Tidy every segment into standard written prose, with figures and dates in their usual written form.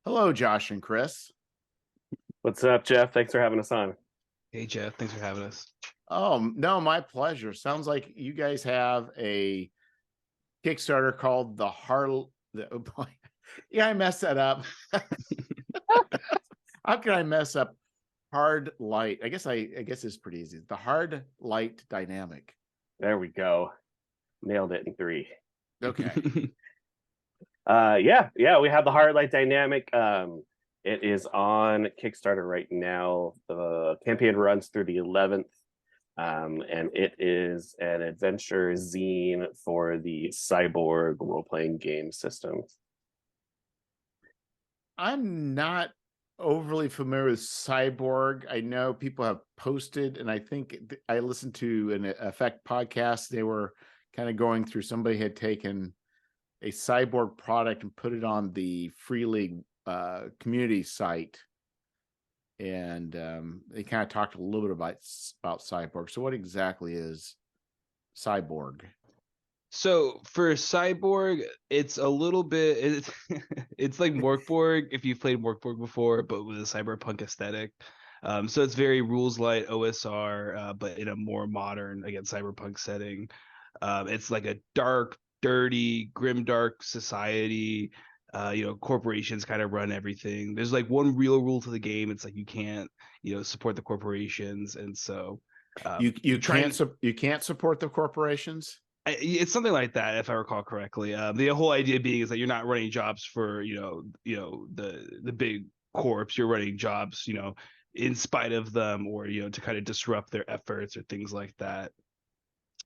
Hello, Josh and Chris. What's up, Jeff? Thanks for having us on. Hey Jeff, thanks for having us. Oh, no, my pleasure. Sounds like you guys have a Kickstarter called the Hard. Oh boy. Yeah, I messed that up. How can I mess up hard light? I guess it's pretty easy. The hard light dynamic. There we go. Nailed it in three. Okay. Yeah, we have the Hard Light Dynamic. It is on Kickstarter right now. The campaign runs through the 11th. And it is an adventure zine for the Cyborg role-playing game system. I'm not overly familiar with Cyborg. I know people have posted, and I think I listened to an Effect podcast. They were kind of going through, somebody had taken a Cyborg product and put it on the Free League community site. And they kind of talked a little bit about Cyborg. So what exactly is Cyborg? So for Cyborg, it's a little bit it's like Morkborg if you've played Morkborg before, but with a cyberpunk aesthetic. So it's very rules light OSR, but in a more modern, again, cyberpunk setting. It's like a dark, dirty, grimdark society. Corporations kind of run everything. There's like one real rule to the game. It's like you can't, support the corporations, and so You can't support the corporations. it's something like that, if I recall correctly. The whole idea being is that you're not running jobs for the big corps. You're running jobs, in spite of them, or to kind of disrupt their efforts or things like that.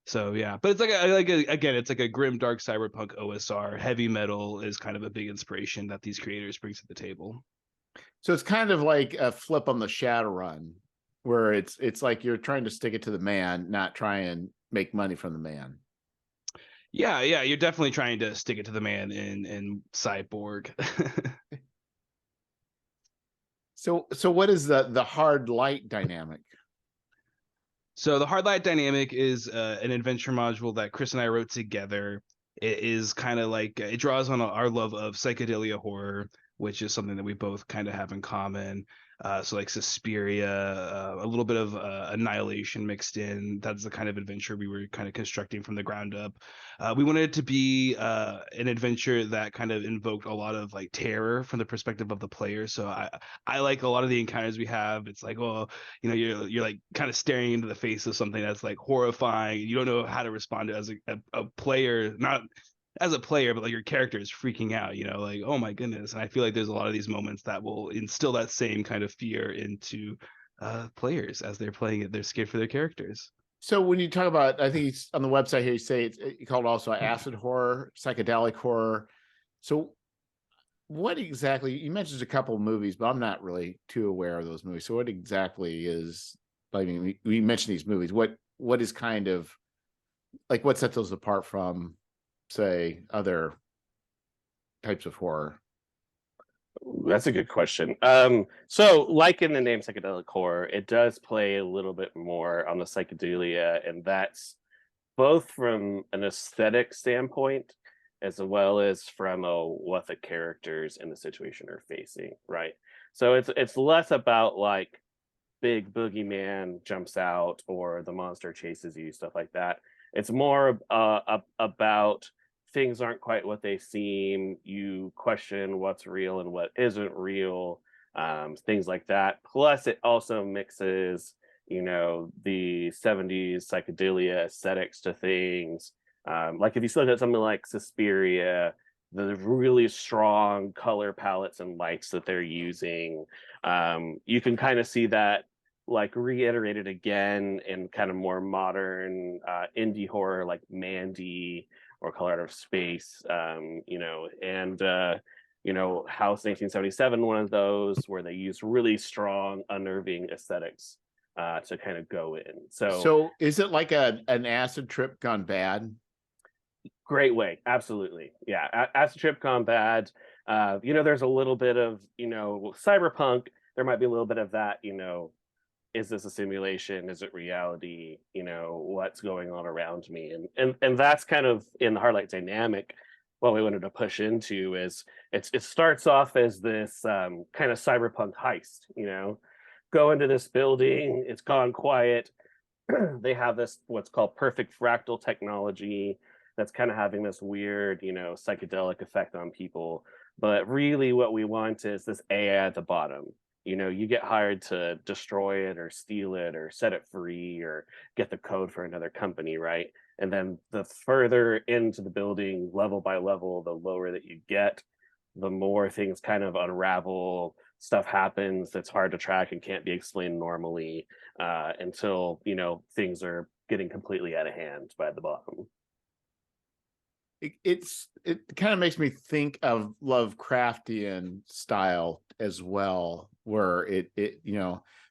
So yeah, but it's again, it's like a grim, dark cyberpunk OSR. Heavy metal is kind of a big inspiration that these creators bring to the table. So it's kind of like a flip on the Shadowrun, where it's like you're trying to stick it to the man, not try and make money from the man. Yeah, you're definitely trying to stick it to the man in Cyborg. So what is the hard light dynamic? So the hard light dynamic is an adventure module that Chris and I wrote together. It is kind of like it draws on our love of psychedelia horror, which is something that we both kind of have in common. So like Suspiria, a little bit of Annihilation mixed in. That's the kind of adventure we were kind of constructing from the ground up. We wanted it to be an adventure that kind of invoked a lot of like terror from the perspective of the player. So I like a lot of the encounters we have. It's like, oh, you're like kind of staring into the face of something that's like horrifying. You don't know how to respond to as a player, not as a player, but like your character is freaking out, like, oh my goodness. And I feel like there's a lot of these moments that will instill that same kind of fear into players as they're playing it. They're scared for their characters. So when you talk about, I think it's on the website here, you say it's called also acid horror, psychedelic horror. So what exactly, you mentioned a couple of movies, but I'm not really too aware of those movies. So what exactly is, I mean, we mentioned these movies. What is kind of like, what sets those apart from, say, other types of horror? That's a good question. So like in the name psychedelic horror, it does play a little bit more on the psychedelia, and that's both from an aesthetic standpoint as well as from what the characters in the situation are facing, right? So it's less about like big boogeyman jumps out or the monster chases you, stuff like that. It's more about things aren't quite what they seem. You question what's real and what isn't real, things like that. Plus, it also mixes, the 70s psychedelia aesthetics to things. Like if you look at something like Suspiria, the really strong color palettes and lights that they're using, you can kind of see that like reiterated again in kind of more modern indie horror like Mandy or Color Out of Space, and House 1977, one of those where they use really strong, unnerving aesthetics to kind of go in. So is it like an acid trip gone bad? Great way, absolutely, yeah. Acid trip gone bad. There's a little bit of cyberpunk. There might be a little bit of that. Is this a simulation? Is it reality? What's going on around me? And that's kind of in the Hard Light dynamic. what we wanted to push into is it starts off as this kind of cyberpunk heist, go into this building, it's gone quiet. They have this what's called perfect fractal technology that's kind of having this weird, psychedelic effect on people. But really what we want is this AI at the bottom. You get hired to destroy it or steal it or set it free or get the code for another company, right? And then the further into the building, level by level, the lower that you get, the more things kind of unravel, stuff happens that's hard to track and can't be explained normally, until things are getting completely out of hand by the bottom. It kind of makes me think of Lovecraftian style as well, where it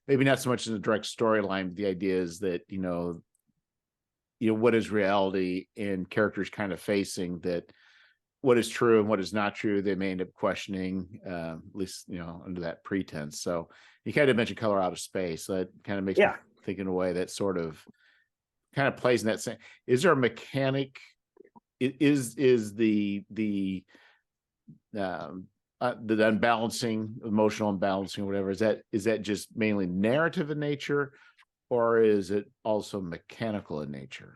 maybe not so much in the direct storyline, but the idea is that what is reality, and characters kind of facing that what is true and what is not true, they may end up questioning, at least under that pretense. So you kind of mentioned Color Out of Space, so that kind of makes me think in a way that sort of kind of plays in that same. Is there a mechanic? Is the unbalancing, emotional unbalancing, or whatever, is that just mainly narrative in nature, or is it also mechanical in nature?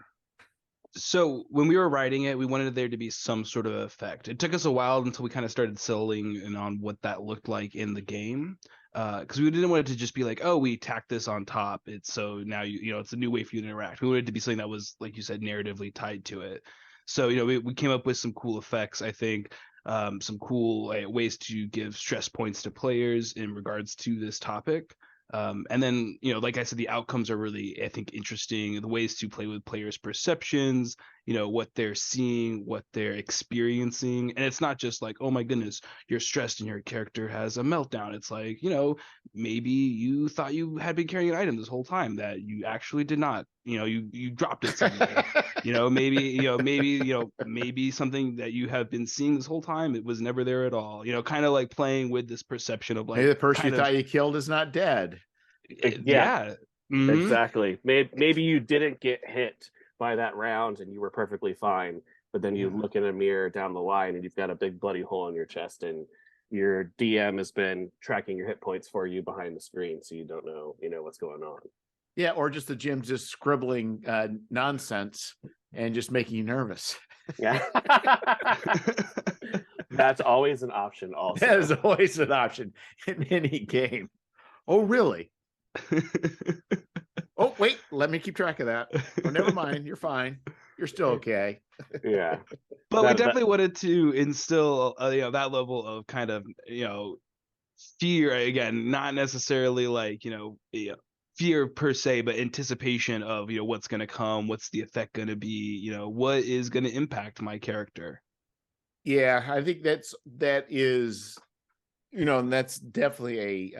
So when we were writing it, we wanted there to be some sort of effect. It took us a while until we kind of started settling in on what that looked like in the game, because we didn't want it to just be like, oh, we tacked this on top. It's so now it's a new way for you to interact. We wanted it to be something that was, like you said, narratively tied to it. So we came up with some cool effects, I think, some cool ways to give stress points to players in regards to this topic. And then, like I said, the outcomes are really, I think, interesting. The ways to play with players' perceptions, what they're seeing, what they're experiencing. And it's not just like, oh my goodness, you're stressed and your character has a meltdown. It's like, maybe you thought you had been carrying an item this whole time that you actually did not. You dropped it somewhere. Maybe something that you have been seeing this whole time, it was never there at all. Kind of like playing with this perception of like, maybe the person you thought you killed is not dead. Yeah. Mm-hmm. Exactly. Maybe you didn't get hit by that round and you were perfectly fine, but then you look in a mirror down the line and you've got a big bloody hole in your chest, and your DM has been tracking your hit points for you behind the screen, so you don't know what's going on. Yeah, or just the gym just scribbling nonsense and just making you nervous. Yeah. That's always an option also. That is always an option in any game. Oh, really? Oh, wait, let me keep track of that. Oh, never mind. You're fine. You're still okay. Yeah. But we definitely wanted to instill, that level of kind of, fear, again, not necessarily like, fear per se, but anticipation of, what's going to come, what's the effect going to be, what is going to impact my character. Yeah, I think that is, and that's definitely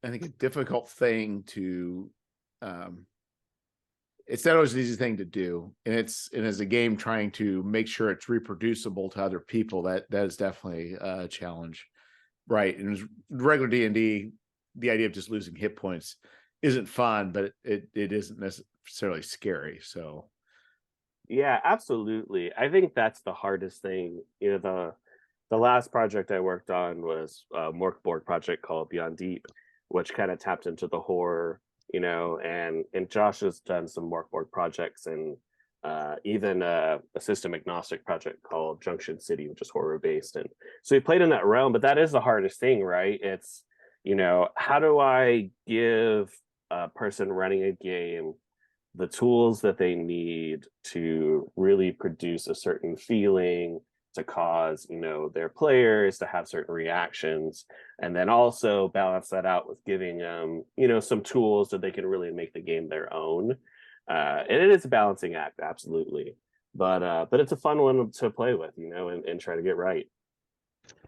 I think a difficult thing to, it's not always an easy thing to do. And as a game trying to make sure it's reproducible to other people, that is definitely a challenge. Right. And regular D&D, the idea of just losing hit points isn't fun, but it isn't necessarily scary. So yeah, absolutely. I think that's the hardest thing. The last project I worked on was a Mork Borg project called Beyond Deep, which kind of tapped into the horror, and Josh has done some Mork Borg projects, and even a system agnostic project called Junction City, which is horror based. And so he played in that realm, but that is the hardest thing, right? It's, how do I give a person running a game the tools that they need to really produce a certain feeling, to cause their players to have certain reactions, and then also balance that out with giving them some tools so they can really make the game their own. And it is a balancing act, absolutely, but it's a fun one to play with, and try to get right.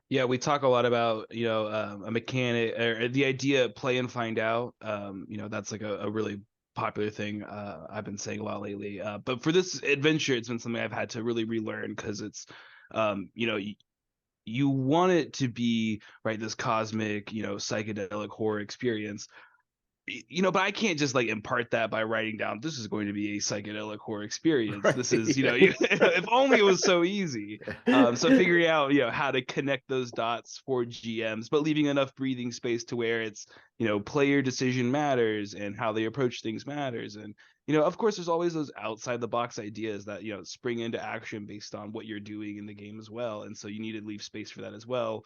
Yeah, we talk a lot about a mechanic, or the idea of play and find out. That's like a really popular thing I've been saying a lot lately. But for this adventure, it's been something I've had to really relearn, because it's you want it to be, right, this cosmic, psychedelic horror experience, but I can't just like impart that by writing down this is going to be a psychedelic horror experience. Right, This is, yeah. if only it was so easy. So figuring out, how to connect those dots for GMs, but leaving enough breathing space to where it's, player decision matters and how they approach things matters. And, of course, there's always those outside the box ideas that, spring into action based on what you're doing in the game as well. And so you need to leave space for that as well.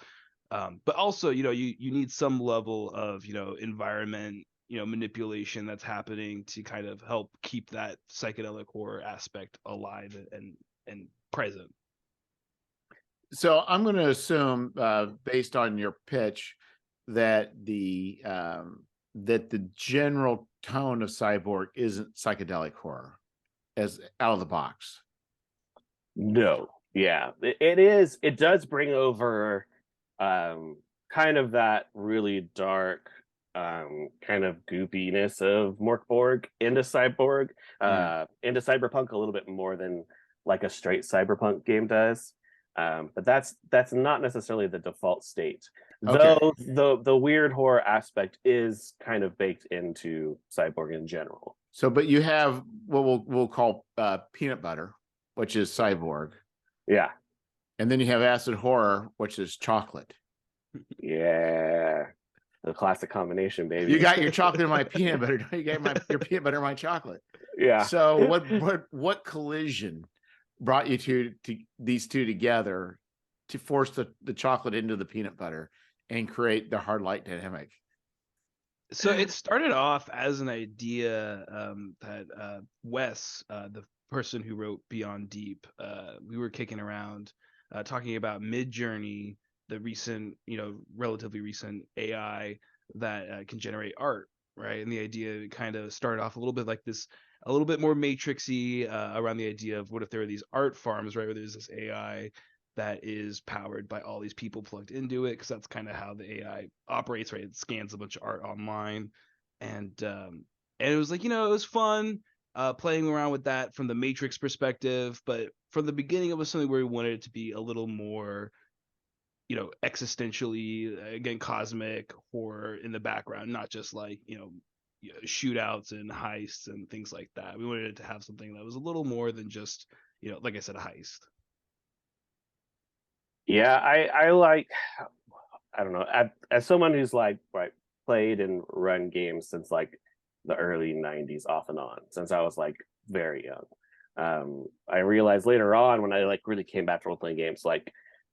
But also, you need some level of, environment, manipulation that's happening to kind of help keep that psychedelic horror aspect alive and present. So I'm going to assume, based on your pitch, that the general tone of Cyborg isn't psychedelic horror, as out of the box. No, yeah, it is. It does bring over kind of that really dark kind of goopiness of Morkborg into Cyborg, into Cyberpunk a little bit more than like a straight Cyberpunk game does. But that's not necessarily the default state. Okay. Though the weird horror aspect is kind of baked into Cyborg in general. So, but you have what we'll call peanut butter, which is Cyborg. Yeah. And then you have acid horror, which is chocolate. Yeah. The classic combination, baby. You got your chocolate and my peanut butter. You got your peanut butter and my chocolate. Yeah. So what collision brought you to these two together to force the chocolate into the peanut butter and create the hard light dynamic? So it started off as an idea that Wes, the person who wrote Beyond Deep, we were kicking around talking about Midjourney, the recent, relatively recent AI that can generate art, right? And the idea kind of started off a little bit like this, a little bit more matrixy around the idea of what if there are these art farms, right, where there's this AI that is powered by all these people plugged into it, because that's kind of how the AI operates, right? It scans a bunch of art online, and it was like, it was fun playing around with that from the Matrix perspective, but from the beginning, it was something where we wanted it to be a little more, existentially, again, cosmic horror in the background, not just like, shootouts and heists and things like that. We wanted it to have something that was a little more than just, like I said, a heist. Yeah, I like, I don't know, as someone who's like played and run games since like the early 90s off and on, since I was like very young. I realized later on when I like really came back to role-playing games, like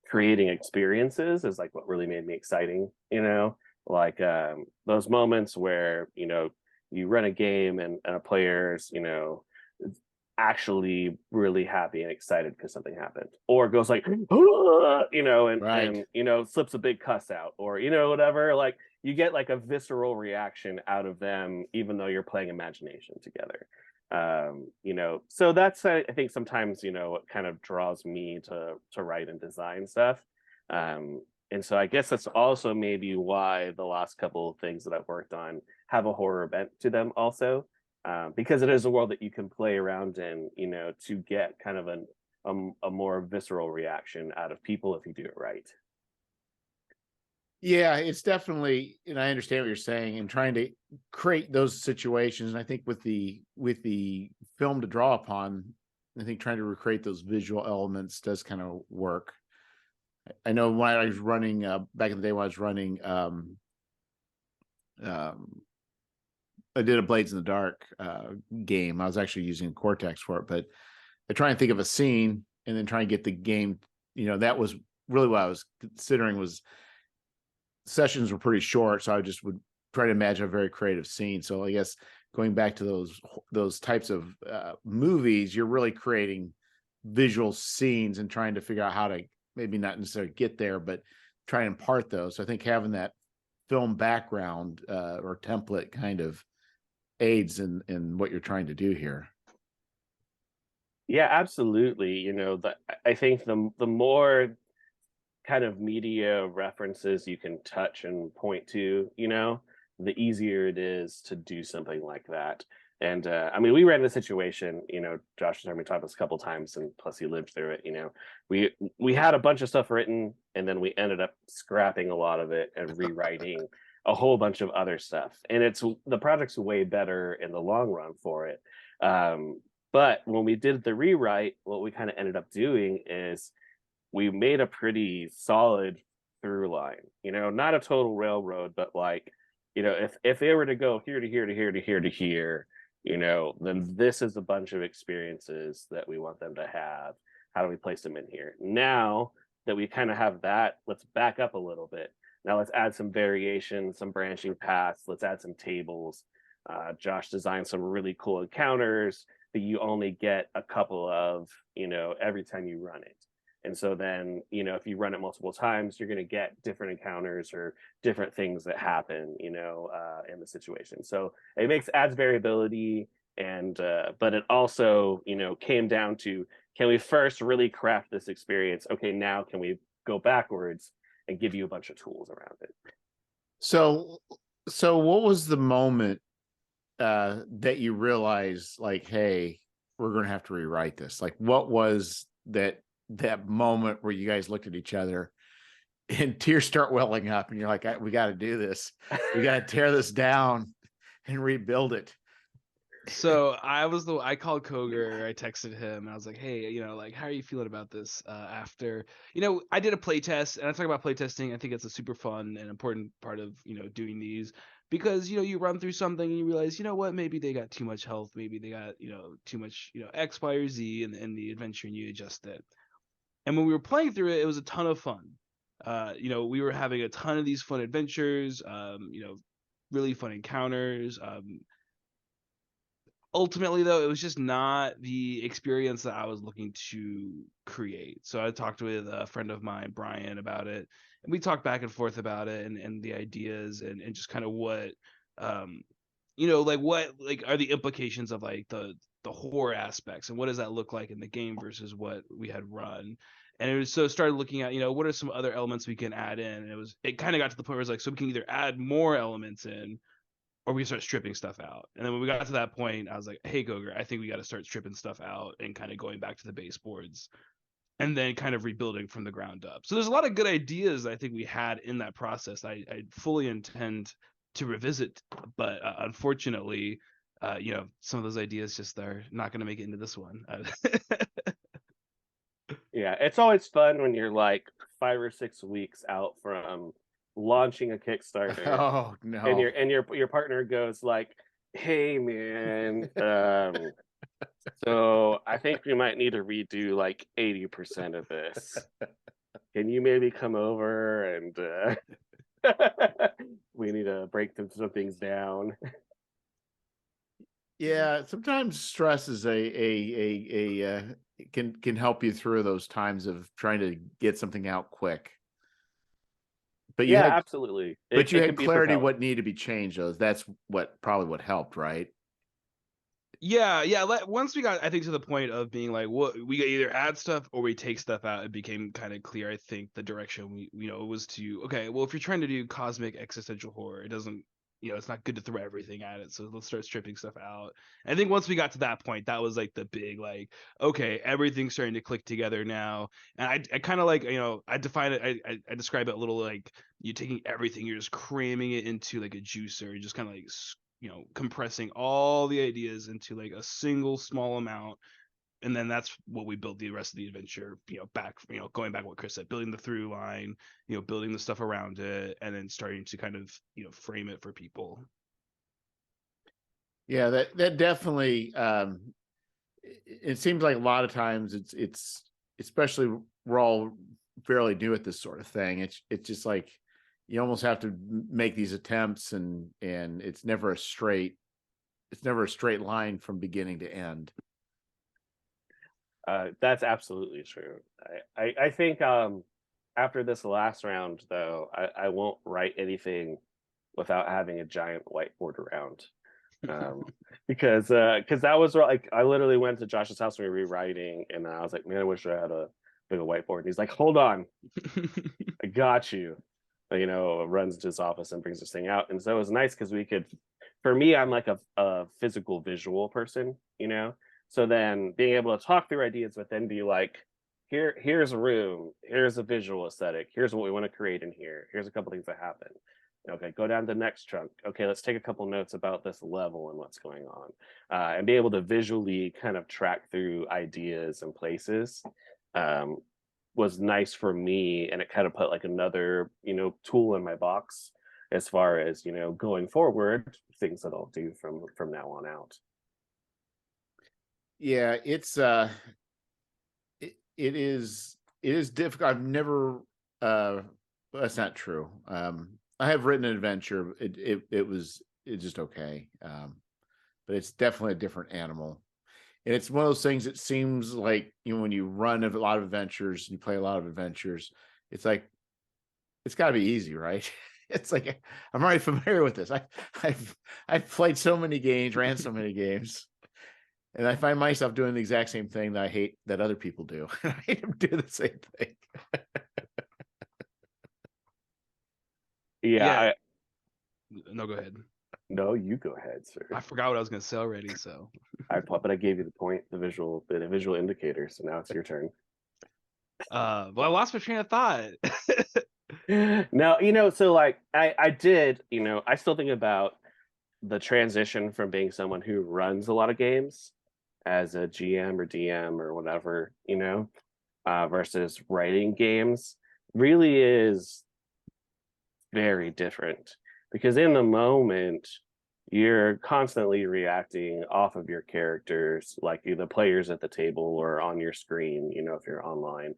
creating experiences is like what really made me exciting, like those moments where, you run a game and a player's, actually really happy and excited because something happened, or goes like Right. and slips a big cuss out, or whatever, like you get like a visceral reaction out of them even though you're playing imagination together. So that's, I think sometimes what kind of draws me to write and design stuff. And so I guess that's also maybe why the last couple of things that I've worked on have a horror bent to them also, because it is a world that you can play around in, to get kind of a more visceral reaction out of people if you do it right. Yeah, it's definitely, and I understand what you're saying, and trying to create those situations. And I think with the film to draw upon, I think trying to recreate those visual elements does kind of work. I know when I was running back in the day when I was running, I did a Blades in the Dark game. I was actually using Cortex for it, but I try and think of a scene and then try and get the game. That was really what I was considering. Was sessions were pretty short, so I just would try to imagine a very creative scene. So I guess going back to those types of movies, you're really creating visual scenes and trying to figure out how to maybe not necessarily get there, but try and impart those. So I think having that film background or template kind of aids in what you're trying to do here. Yeah, absolutely. I think the more kind of media references you can touch and point to, the easier it is to do something like that. And I mean, we ran a situation, Josh has heard me talk this a couple times, and plus he lived through it. We had a bunch of stuff written, and then we ended up scrapping a lot of it and rewriting a whole bunch of other stuff, and the project's way better in the long run for it. But when we did the rewrite, what we kind of ended up doing is we made a pretty solid through line, not a total railroad, but like, if they were to go here to here to here to here to here, then this is a bunch of experiences that we want them to have. How do we place them in here? Now that we kind of have that, let's back up a little bit. Now let's add some variation, some branching paths. Let's add some tables. Josh designed some really cool encounters that you only get a couple of, every time you run it. And so then, if you run it multiple times, you're going to get different encounters or different things that happen, in the situation. So it adds variability, and but it also, came down to, can we first really craft this experience? Okay, now can we go backwards and give you a bunch of tools around it? So what was the moment that you realized, like, hey, we're going to have to rewrite this? Like, what was that moment where you guys looked at each other and tears start welling up and you're like, we got to do this. We got to tear this down and rebuild it? So I called Koger, I texted him, and I was like, hey, like, how are you feeling about this? After, I did a play test, and I talk about play testing. I think it's a super fun and important part of, doing these, because, you run through something and you realize, what, maybe they got too much health, maybe they got, too much, X, Y, or Z in the adventure, and you adjust it. And when we were playing through it, it was a ton of fun. We were having a ton of these fun adventures, really fun encounters. Ultimately, though, it was just not the experience that I was looking to create. So I talked with a friend of mine, Brian, about it, and we talked back and forth about it and the ideas and just kind of what, what are the implications of like the horror aspects, and what does that look like in the game versus what we had run. And it was so started looking at, what are some other elements we can add in. And it kind of got to the point where it's like, so we can either add more elements in, or we start stripping stuff out. And then when we got to that point, I was like, hey, Koger, I think we got to start stripping stuff out and kind of going back to the baseboards and then kind of rebuilding from the ground up. So there's a lot of good ideas I think we had in that process. I fully intend to revisit, but unfortunately, some of those ideas just are not going to make it into this one. Yeah, it's always fun when you're like 5 or 6 weeks out from launching a Kickstarter. Oh no. And your partner goes like, hey man, so I think we might need to redo like 80% of this. Can you maybe come over and we need to break some things down. Yeah, sometimes stress is can help you through those times of trying to get something out quick. But you Yeah, had absolutely. But you It had can be clarity propelling. what needed to be changed, though. That's probably what helped, right? Yeah. Once we got, I think, to the point of being like, what we either add stuff or we take stuff out, it became kind of clear. I think the direction we, was to, okay, well, if you're trying to do cosmic existential horror, it doesn't, it's not good to throw everything at it. So let's start stripping stuff out. And I think once we got to that point, that was like the big, like, okay, everything's starting to click together now. And I kind of like, I define it, I describe it a little like you taking everything, you're just cramming it into like a juicer, just kind of like compressing all the ideas into like a single small amount. And then that's what we build the rest of the adventure, back, going back what Chris said, building the through line, building the stuff around it, and then starting to kind of, frame it for people. Yeah, that definitely it seems like a lot of times it's especially we're all fairly new at this sort of thing. It's just like you almost have to make these attempts and it's never a straight line from beginning to end. That's absolutely true. I think after this last round, though, I won't write anything without having a giant whiteboard around. Because that was like, I literally went to Josh's house when we were rewriting, and I was like, man, I wish I had a big whiteboard. And he's like, hold on, I got you. Runs to his office and brings this thing out. And so it was nice because we could, for me, I'm like a physical visual person, so then being able to talk through ideas, but then be like, here's a room, here's a visual aesthetic, here's what we want to create in here, here's a couple things that happen. Okay, go down to the next chunk. Okay, let's take a couple notes about this level and what's going on, and be able to visually kind of track through ideas and places. Um, was nice for me, and it kind of put like another tool in my box as far as going forward, things that I'll do from now on out. Yeah, it is difficult. I've never that's not true. I have written an adventure. It's just okay. But it's definitely a different animal. And it's one of those things that seems like, when you run a lot of adventures, you play a lot of adventures, it's like it's got to be easy, right? It's like I'm already familiar with this. I've played so many games, ran so many games, and I find myself doing the exact same thing that I hate that other people do. I hate them do the same thing. Yeah, Yeah. No, go ahead. no, you go ahead, sir. I forgot what I was gonna say already. So But I gave you the point, the visual indicator. So now it's your turn. well, I lost my train of thought. No, so like I did, I still think about the transition from being someone who runs a lot of games as a GM or DM or whatever, versus writing games really is very different, because in the moment you're constantly reacting off of your characters, like the players at the table or on your screen, if you're online.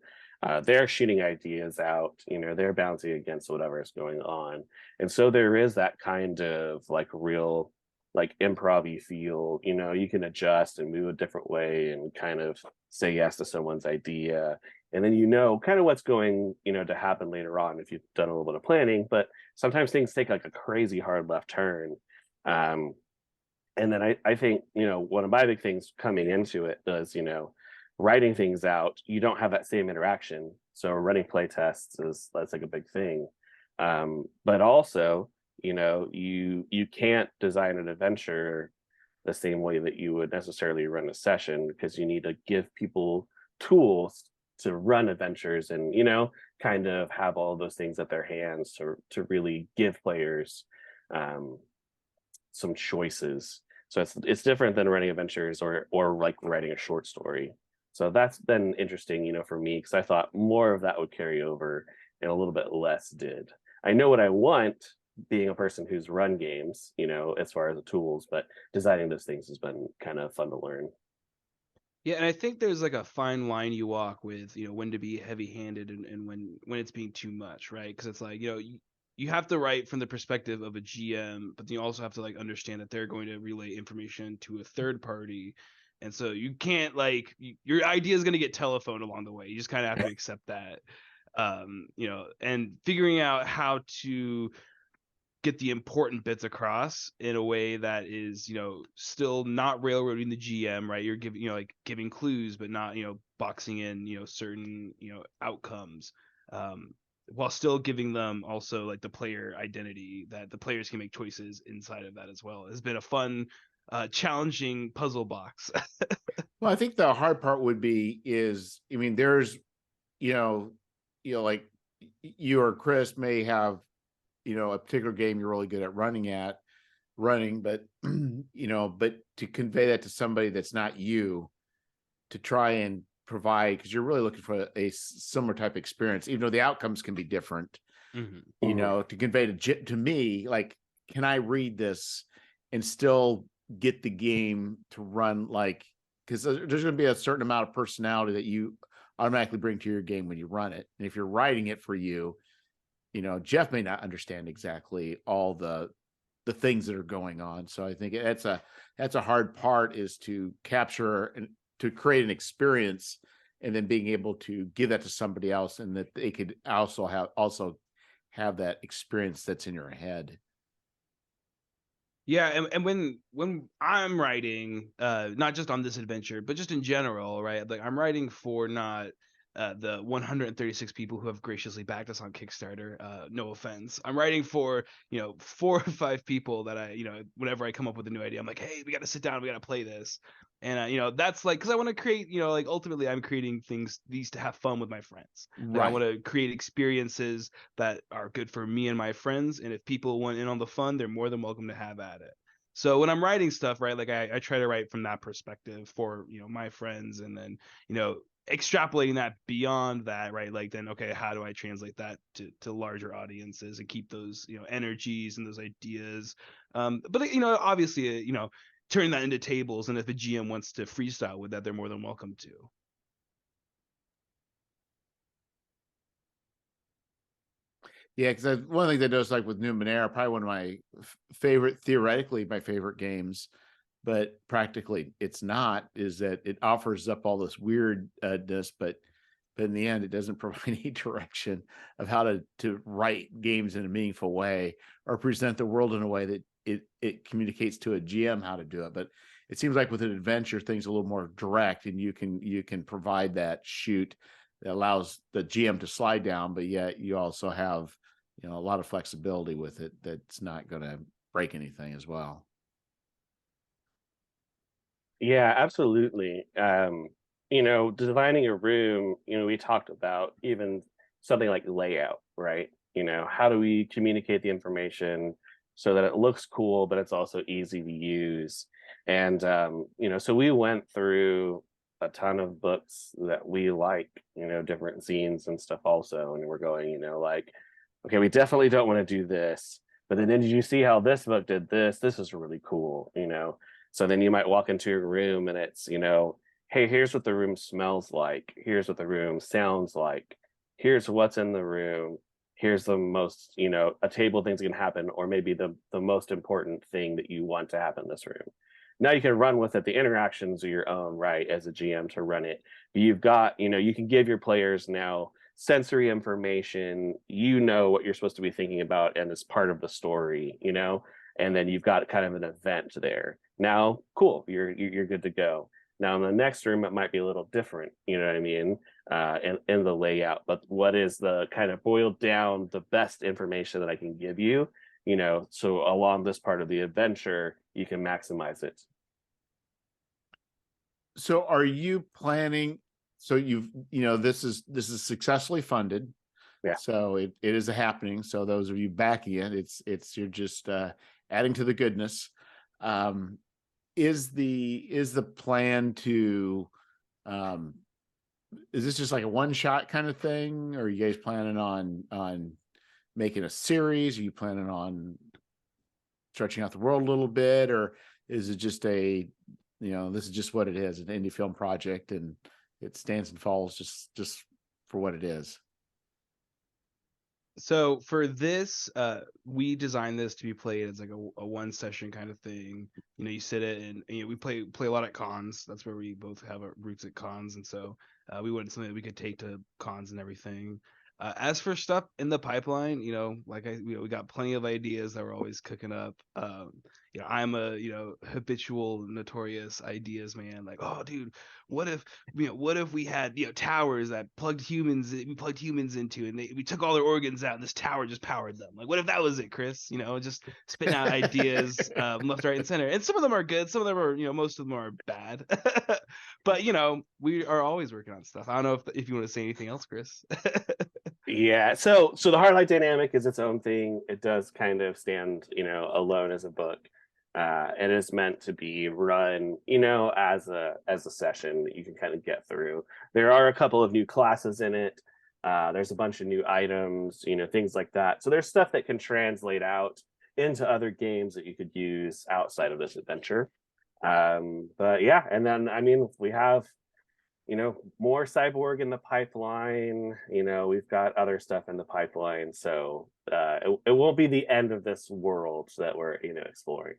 They're shooting ideas out, they're bouncing against whatever is going on. And so there is that kind of like real like improv feel, you can adjust and move a different way and kind of say yes to someone's idea. And then kind of what's going to happen later on if you've done a little bit of planning. But sometimes things take like a crazy hard left turn. um, and then I think, one of my big things coming into it is, writing things out, you don't have that same interaction. So running play tests that's like a big thing. But also, you can't design an adventure the same way that you would necessarily run a session, because you need to give people tools to run adventures and kind of have all those things at their hands to really give players um, some choices. So it's different than running adventures or like writing a short story. So that's been interesting, for me, because I thought more of that would carry over and a little bit less did. I know what I want, being a person who's run games, as far as the tools, but designing those things has been kind of fun to learn. Yeah, and I think there's like a fine line you walk with, when to be heavy-handed and when it's being too much, right? Because it's like, you have to write from the perspective of a GM, but you also have to like understand that they're going to relay information to a third party, and so you can't like your idea is going to get telephoned along the way. You just kind of have to accept that, and figuring out how to get the important bits across in a way that is still not railroading the GM, right? You're giving like giving clues but not boxing in certain outcomes, while still giving them also like the player identity, that the players can make choices inside of that as well. It's been a fun challenging puzzle box. Well, I think the hard part would be there's like you or Chris may have a particular game you're really good at running, but but to convey that to somebody that's not you, to try and provide, because you're really looking for a similar type of experience, even though the outcomes can be different. Mm-hmm. To convey to me, like, can I read this and still get the game to run, like, because there's going to be a certain amount of personality that you automatically bring to your game when you run it. And if you're writing it for you, Jeff may not understand exactly all the things that are going on. So I think that's a hard part, is to capture and to create an experience, and then being able to give that to somebody else, and that they could also have that experience that's in your head. Yeah, and when I'm writing, not just on this adventure, but just in general, right? Like I'm writing for not the 136 people who have graciously backed us on Kickstarter. No offense. I'm writing for 4 or 5 people that I, whenever I come up with a new idea, I'm like, hey, we got to sit down, we got to play this. And that's like, because I want to create, like ultimately I'm creating these to have fun with my friends. Like I want to create experiences that are good for me and my friends, and if people want in on the fun, they're more than welcome to have at it. So when I'm writing stuff, right, like I try to write from that perspective for my friends, and then extrapolating that beyond that, right, like then okay, how do I translate that to larger audiences and keep those energies and those ideas, but obviously turn that into tables, and if a GM wants to freestyle with that, they're more than welcome to. Yeah, because one of the things I noticed, like with Numenera, probably one of my theoretically my favorite games, but practically it's not, is that it offers up all this weirdness, but in the end, it doesn't provide any direction of how to write games in a meaningful way or present the world in a way that it communicates to a GM how to do it. But it seems like with an adventure, things are a little more direct, and you can provide that chute that allows the GM to slide down, but yet you also have a lot of flexibility with it that's not going to break anything as well. Yeah, absolutely. Designing a room, we talked about even something like layout, right? How do we communicate the information so that it looks cool, but it's also easy to use? And so we went through a ton of books that we like, different zines and stuff also, and we're going, like, okay, we definitely don't want to do this, but then did you see how this book did this? This is really cool, So then you might walk into your room and it's, hey, here's what the room smells like. Here's what the room sounds like. Here's what's in the room. Here's the most, a table things can happen, or maybe the most important thing that you want to happen in this room. Now you can run with it. The interactions are your own, right, as a GM to run it. But you've got, you can give your players now sensory information. What you're supposed to be thinking about, and it's part of the story, and then you've got kind of an event there. Now, cool, you're good to go. Now in the next room, it might be a little different, you know what I mean, in the layout. But what is the kind of boiled down the best information that I can give you, so along this part of the adventure, you can maximize it. So are you planning, so this is successfully funded. Yeah. So it is a happening. So those of you backing it, you're just adding to the goodness. Is the plan to is this just like a one-shot kind of thing? Or are you guys planning on making a series? Are you planning on stretching out the world a little bit? Or is it just this is just what it is, an indie film project, and it stands and falls just for what it is? So for this, we designed this to be played as like a one session kind of thing. You sit it, and we play a lot at cons. That's where we both have our roots at cons, and so we wanted something that we could take to cons and everything. As for stuff in the pipeline, we got plenty of ideas that we're always cooking up. I'm a habitual, notorious ideas man. Like, oh, dude, what if we had towers that we plugged humans into, and we took all their organs out, and this tower just powered them. Like, what if that was it, Chris? Just spitting out ideas left, right, and center. And some of them are good, some of them are most of them are bad. But we are always working on stuff. I don't know if you want to say anything else, Chris. Yeah, so the Heartlight dynamic is its own thing. It does kind of stand, alone as a book. It is meant to be run, as a session that you can kind of get through. There are a couple of new classes in it. There's a bunch of new items, things like that. So there's stuff that can translate out into other games that you could use outside of this adventure. But yeah, and then we have more Cyborg in the pipeline. We've got other stuff in the pipeline. So it won't be the end of this world that we're, exploring.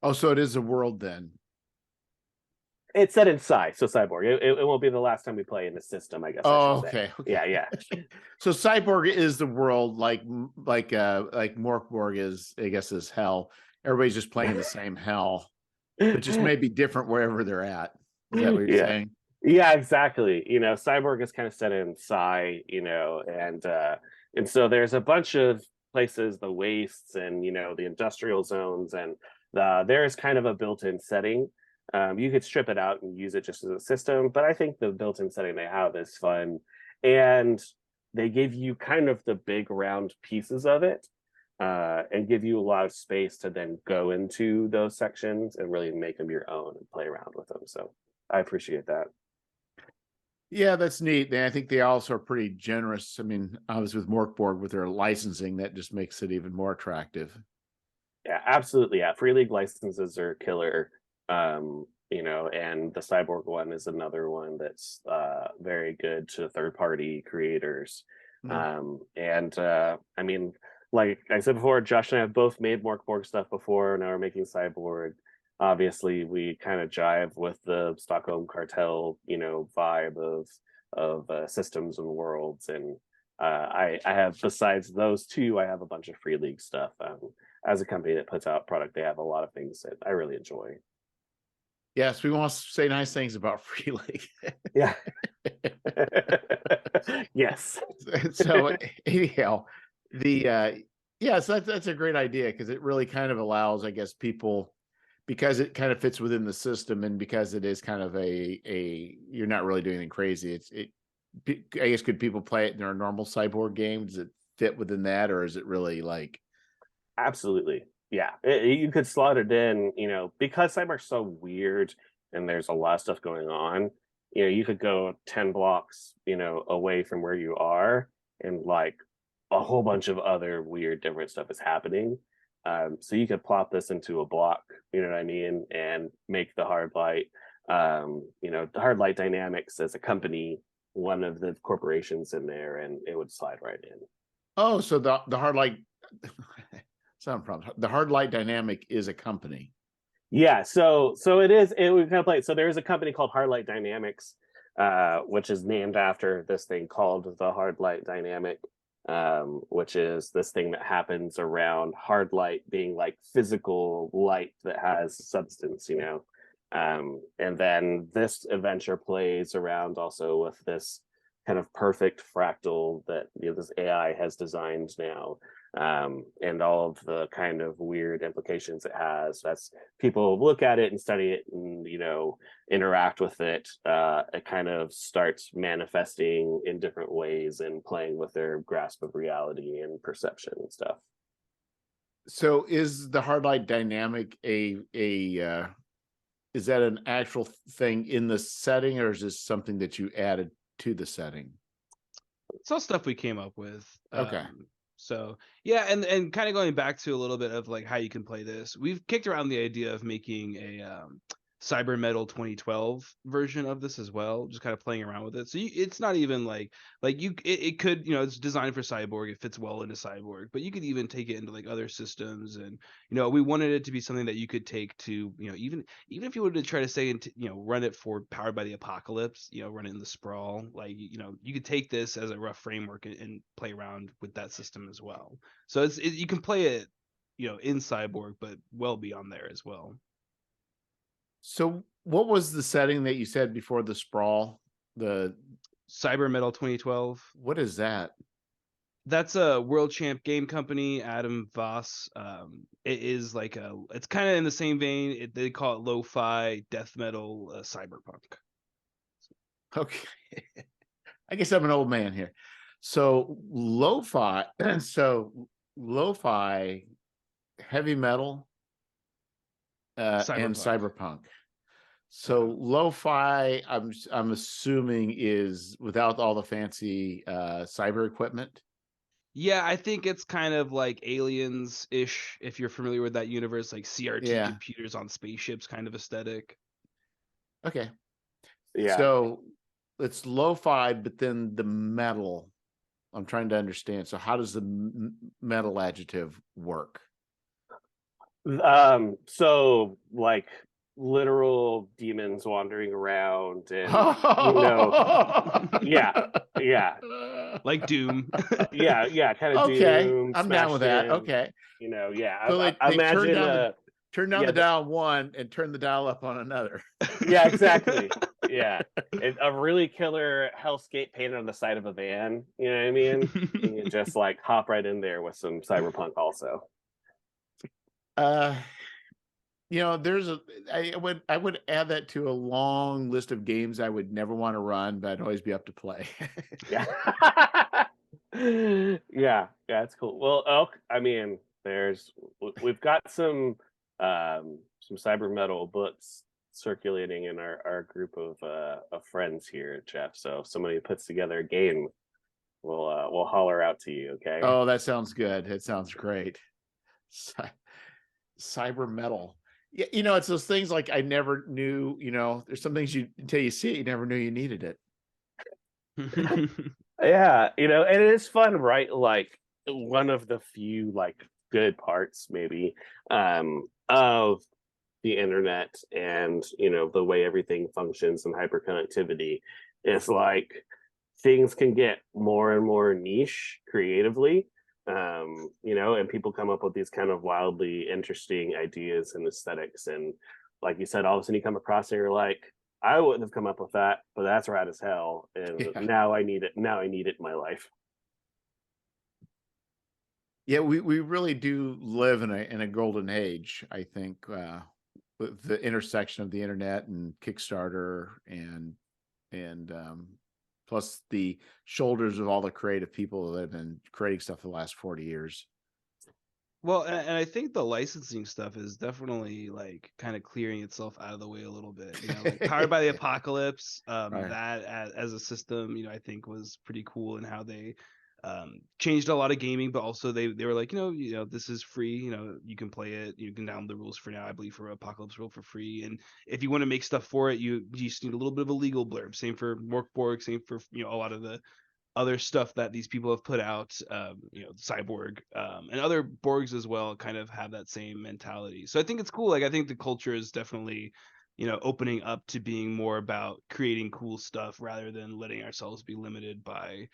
Oh, so it is a world then. It's set in Cyborg. It won't be the last time we play in the system, I guess. Oh, I should say. okay. Yeah. So Cyborg is the world, like Morkborg is, I guess, is hell. Everybody's just playing the same hell, but just maybe different wherever they're at. Is that what you're saying? Yeah, exactly. Cyborg is kind of set in and so there's a bunch of places, the wastes and the industrial zones, and there's kind of a built-in setting. You could strip it out and use it just as a system, but I think the built-in setting they have is fun, and they give you kind of the big round pieces of it, and give you a lot of space to then go into those sections and really make them your own and play around with them. So I appreciate that. Yeah, that's neat. And I think they also are pretty generous. I mean, I was with Morkborg with their licensing, that just makes it even more attractive. Yeah, absolutely. Yeah, free league licenses are killer. You know, and the Cyborg one is another one that's very good to third party creators. And I mean, like I said before, Josh and I have both made Morkborg stuff before. Now we're making Cyborg. Obviously, we kind of jive with the Stockholm Cartel, you know, vibe of systems and worlds. And I have, besides those two, I have a bunch of free league stuff. As a company that puts out product, they have a lot of things that I really enjoy. Yes, we want to say nice things about Free League. Yeah. Yes. So anyhow, so that's a great idea, because it really kind of allows, I guess, people, because it kind of fits within the system, and because it is kind of a you're not really doing anything crazy. I guess, could people play it in their normal Cyborg game? Does it fit within that, or is it really like? Absolutely. Yeah, you could slot it in, you know, because Cyber's so weird and there's a lot of stuff going on. You know, you could go 10 blocks, you know, away from where you are, and like a whole bunch of other weird, different stuff is happening. So you could plop this into a block, you know what I mean, and make the hard light. You know, the hard light dynamics as a company, one of the corporations in there, and it would slide right in. Oh, so the hard light. Sound problem. The hard light dynamic is a company. Yeah, so it is. We kind of play. So there is a company called Hard Light Dynamics, which is named after this thing called the Hard Light Dynamic, which is this thing that happens around hard light being like physical light that has substance, you know. And then this adventure plays around also with this kind of perfect fractal that, you know, this AI has designed now. And all of the kind of weird implications it has. As people look at it and study it and, you know, interact with it, it kind of starts manifesting in different ways and playing with their grasp of reality and perception and stuff. So is the hard light dynamic is that an actual thing in the setting, or is this something that you added to the setting? It's all stuff we came up with. Okay. So yeah, and kind of going back to a little bit of like how you can play this, we've kicked around the idea of making a Cyber Metal 2012 version of this as well, just kind of playing around with it. So it's not even it could, you know, it's designed for Cyborg, it fits well into Cyborg, but you could even take it into like other systems. And you know, we wanted it to be something that you could take to, you know, even if you wanted to try to say, you know, run it for Powered by the Apocalypse, you know, run it in the Sprawl, like, you know, you could take this as a rough framework and play around with that system as well. So you can play it, you know, in Cyborg, but well beyond there as well. So what was the setting that you said before the Sprawl? The Cyber Metal 2012. What is that? That's a World Champ game company, Adam Voss. It is like it's kind of in the same vein. They call it lo-fi death metal cyberpunk. Okay. I guess I'm an old man here. So lo-fi, lo-fi, heavy metal, and cyberpunk. So lo-fi, I'm assuming, is without all the fancy cyber equipment. Yeah, I think it's kind of like Aliens-ish, if you're familiar with that universe, like CRT computers on spaceships kind of aesthetic. Okay. Yeah. So it's lo-fi, but then the metal, I'm trying to understand. So how does the metal adjective work? So like literal demons wandering around, and you know, yeah, like Doom. yeah, kind of okay. Doom. I'm down with that. Okay, you know, yeah. So I imagine turn down the dial one and turn the dial up on another. Yeah, exactly. Yeah, a really killer hellscape painted on the side of a van. You know what I mean? And you just like hop right in there with some cyberpunk also. There's I would add that to a long list of games I would never want to run, but I'd always be up to play. Yeah. Yeah, it's cool. Well, I mean, we've got some cyber metal books circulating in our group of friends here, Jeff. So if somebody puts together a game, we'll holler out to you, okay? Oh, that sounds good. It sounds great. Cy- Cyber metal. Yeah, it's those things like I never knew, there's some things you until you see it, you never knew you needed it. Yeah, and it is fun, right? Like one of the few like good parts maybe of the internet and the way everything functions and hyperconnectivity is like things can get more and more niche creatively, and people come up with these kind of wildly interesting ideas and aesthetics, and like you said, all of a sudden you come across it and you're like, I wouldn't have come up with that, but that's rad as hell, and Yeah. now I need it in my life. Yeah, we really do live in a golden age, I think, with the intersection of the internet and Kickstarter and plus the shoulders of all the creative people that have been creating stuff for the last 40 years. Well, and I think the licensing stuff is definitely like kind of clearing itself out of the way a little bit. Like Powered by the Apocalypse, Right. that as a system, I think was pretty cool in how they changed a lot of gaming, but also they were like, this is free. You can play it. You can download the rules for now, I believe, for Apocalypse World for free. And if you want to make stuff for it, you just need a little bit of a legal blurb. Same for Morkborg. Same for a lot of the other stuff that these people have put out, Cyborg, and other Borgs as well, kind of have that same mentality. So I think it's cool. Like I think the culture is definitely, opening up to being more about creating cool stuff rather than letting ourselves be limited by,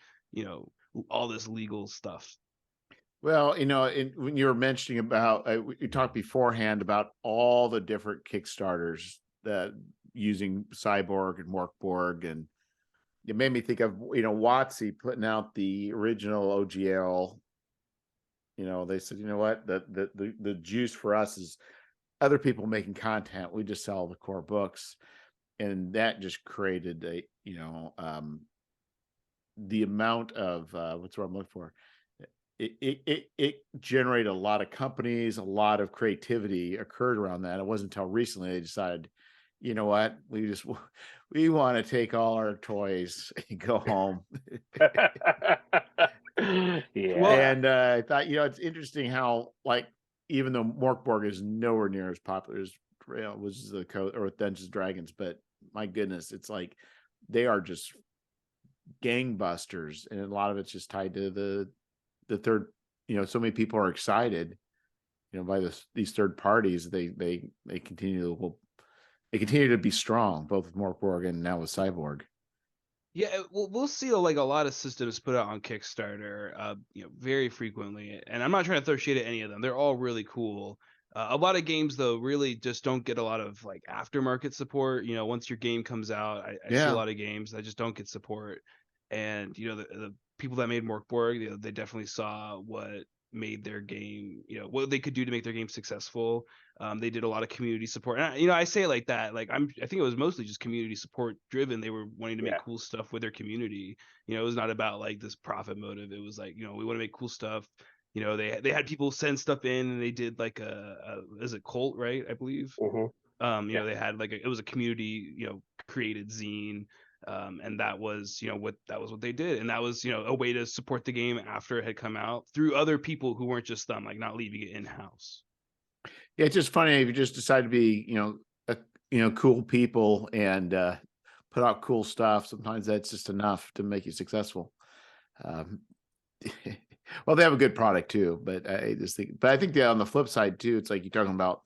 all this legal stuff. Well, when you were mentioning about, you talked beforehand about all the different Kickstarters that using Cyborg and Morkborg, and it made me think of, WotC putting out the original OGL. They said, what, the juice for us is other people making content. We just sell the core books, and that just created the amount of what's what I'm looking for. It generated a lot of companies, a lot of creativity occurred around that. It wasn't until recently they decided, you know what, we want to take all our toys and go home. Yeah. And I thought, it's interesting how, like, even though Morkborg is nowhere near as popular as was the or Dungeons and Dragons, but my goodness, it's like they are just gangbusters, and a lot of it's just tied to the third. So many people are excited, by these third parties. They continue to be strong, both with Morkborg and now with Cyborg. Yeah, we'll see like a lot of systems put out on Kickstarter, very frequently. And I'm not trying to throw shade at any of them. They're all really cool. A lot of games though really just don't get a lot of like aftermarket support. Once your game comes out, I see a Yeah. lot of games that just don't get support. And the people that made Morkborg, they definitely saw what made their game, what they could do to make their game successful. They did a lot of community support, and I say it like that, like I think it was mostly just community support driven. They were wanting to make cool stuff with their community. It was not about like this profit motive. It was like, we want to make cool stuff. They had people send stuff in, and they did like is it Cult, right? I believe. Mm-hmm. They had like it was a community, created zine. And that was what they did, and that was a way to support the game after it had come out through other people who weren't just them, like not leaving it in house. Yeah, it's just funny if you just decide to be, cool people and put out cool stuff. Sometimes that's just enough to make you successful. Um, well, they have a good product too, but I just think. But I think that on the flip side too, it's like you're talking about,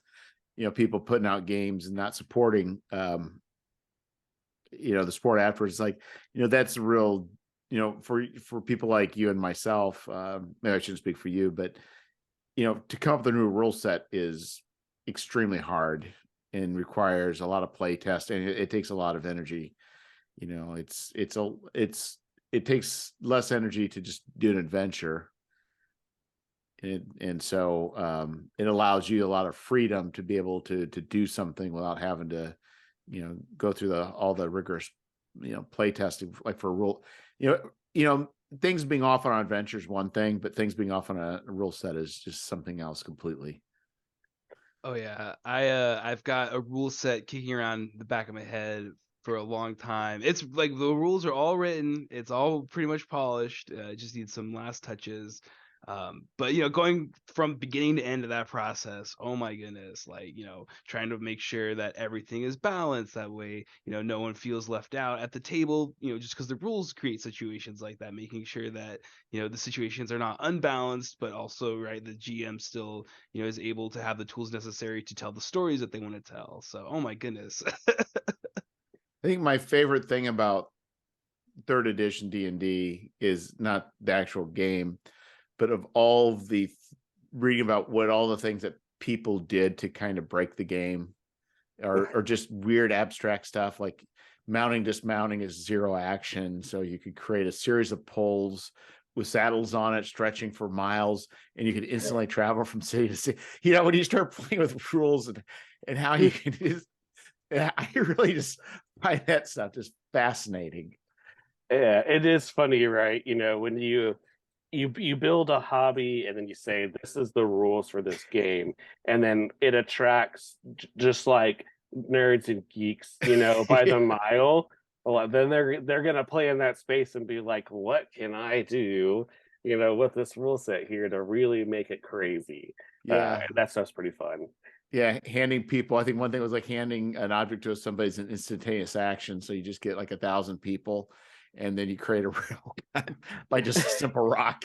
people putting out games and not supporting, the sport afterwards. Like, that's real. For people like you and myself, maybe I shouldn't speak for you, but to come up with a new rule set is extremely hard and requires a lot of play test, and it takes a lot of energy. It takes less energy to just do an adventure. And so it allows you a lot of freedom to be able to do something without having to, go through all the rigorous, play testing, like for a rule, things being off on an adventure is one thing, but things being off on a rule set is just something else completely. Oh yeah, I've got a rule set kicking around the back of my head for a long time. It's like the rules are all written, it's all pretty much polished. Just need some last touches. But going from beginning to end of that process, oh my goodness, like trying to make sure that everything is balanced. That way, no one feels left out at the table. Just because the rules create situations like that, making sure that the situations are not unbalanced, but also right the GM still is able to have the tools necessary to tell the stories that they want to tell. So, oh my goodness. I think my favorite thing about third edition D&D is not the actual game, but of all the reading about what all the things that people did to kind of break the game, or just weird abstract stuff like mounting, dismounting is 0 action. So you could create a series of poles with saddles on it, stretching for miles, and you could instantly travel from city to city. When you start playing with rules and how you can just, I really just find that stuff just fascinating. Yeah, it is funny, right? When you build a hobby and then you say this is the rules for this game, and then it attracts just like nerds and geeks, by the mile. Well, then they're gonna play in that space and be like, what can I do, with this rule set here to really make it crazy? Yeah. That stuff's pretty fun. Yeah, handing people, I think one thing was like handing an object to somebody's an instantaneous action. So you just get like 1,000 people, and then you create a real by just a simple rock.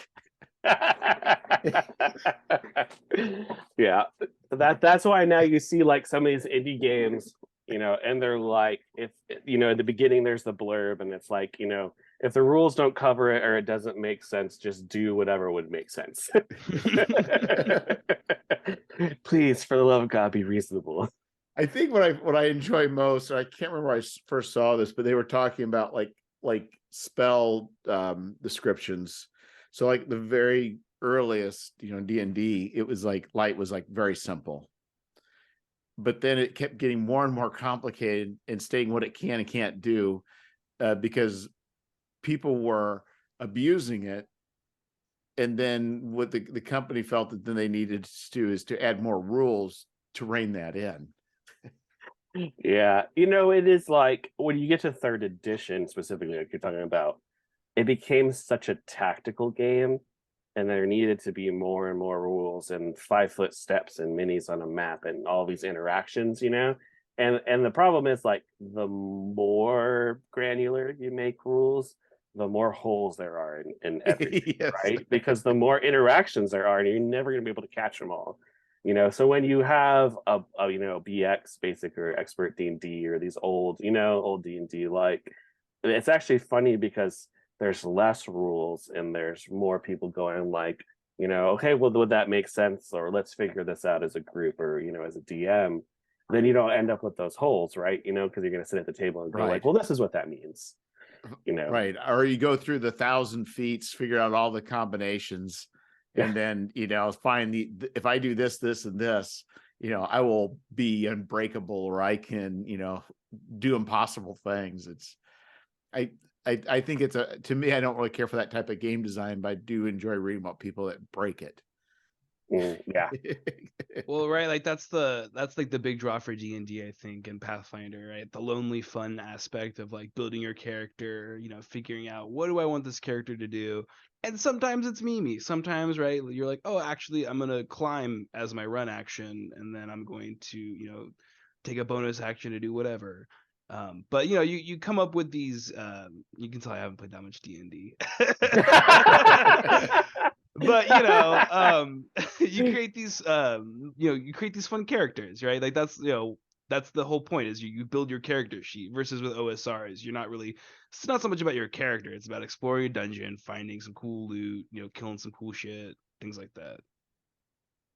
Yeah, that's why now you see like some of these indie games, and they're like, if at the beginning there's the blurb and it's like, if the rules don't cover it or it doesn't make sense, just do whatever would make sense. Please, for the love of God, be reasonable. I think what I enjoy most, and I can't remember where I first saw this, but they were talking about like spell descriptions. So like the very earliest, D&D, it was like light was like very simple. But then it kept getting more and more complicated and stating what it can and can't do, because people were abusing it. And then what the company felt that then they needed to do is to add more rules to rein that in. Yeah, it is like when you get to third edition specifically, like you're talking about, it became such a tactical game, and there needed to be more and more rules and 5-foot steps and minis on a map and all these interactions, and the problem is like the more granular you make rules, the more holes there are in everything. Yes. Right? Because the more interactions there are, and you're never going to be able to catch them all. So when you have a BX basic or expert D&D or these old D&D, like, it's actually funny because there's less rules and there's more people going like, okay, well, would that make sense? Or let's figure this out as a group or, as a DM. Then you don't end up with those holes, right? Because you're going to sit at the table and go like, well, this is what that means. Right. Or you go through the 1,000 feats, figure out all the combinations, and then, find if I do this, this, and this, I will be unbreakable, or I can, do impossible things. I think to me, I don't really care for that type of game design, but I do enjoy reading about people that break it. Yeah. Well, right, like that's like the big draw for D&D, I think, and Pathfinder, right? The lonely fun aspect of like building your character, figuring out what do I want this character to do. And sometimes it's Mimi. Sometimes, right, you're like, oh, actually, I'm gonna climb as my run action, and then I'm going to, take a bonus action to do whatever. But you come up with these. You can tell I haven't played that much D&D. But you create these you create these fun characters, right? Like that's that's the whole point, is you build your character sheet. Versus with OSRs, you're not really, it's not so much about your character, it's about exploring a dungeon, finding some cool loot, killing some cool shit, things like that.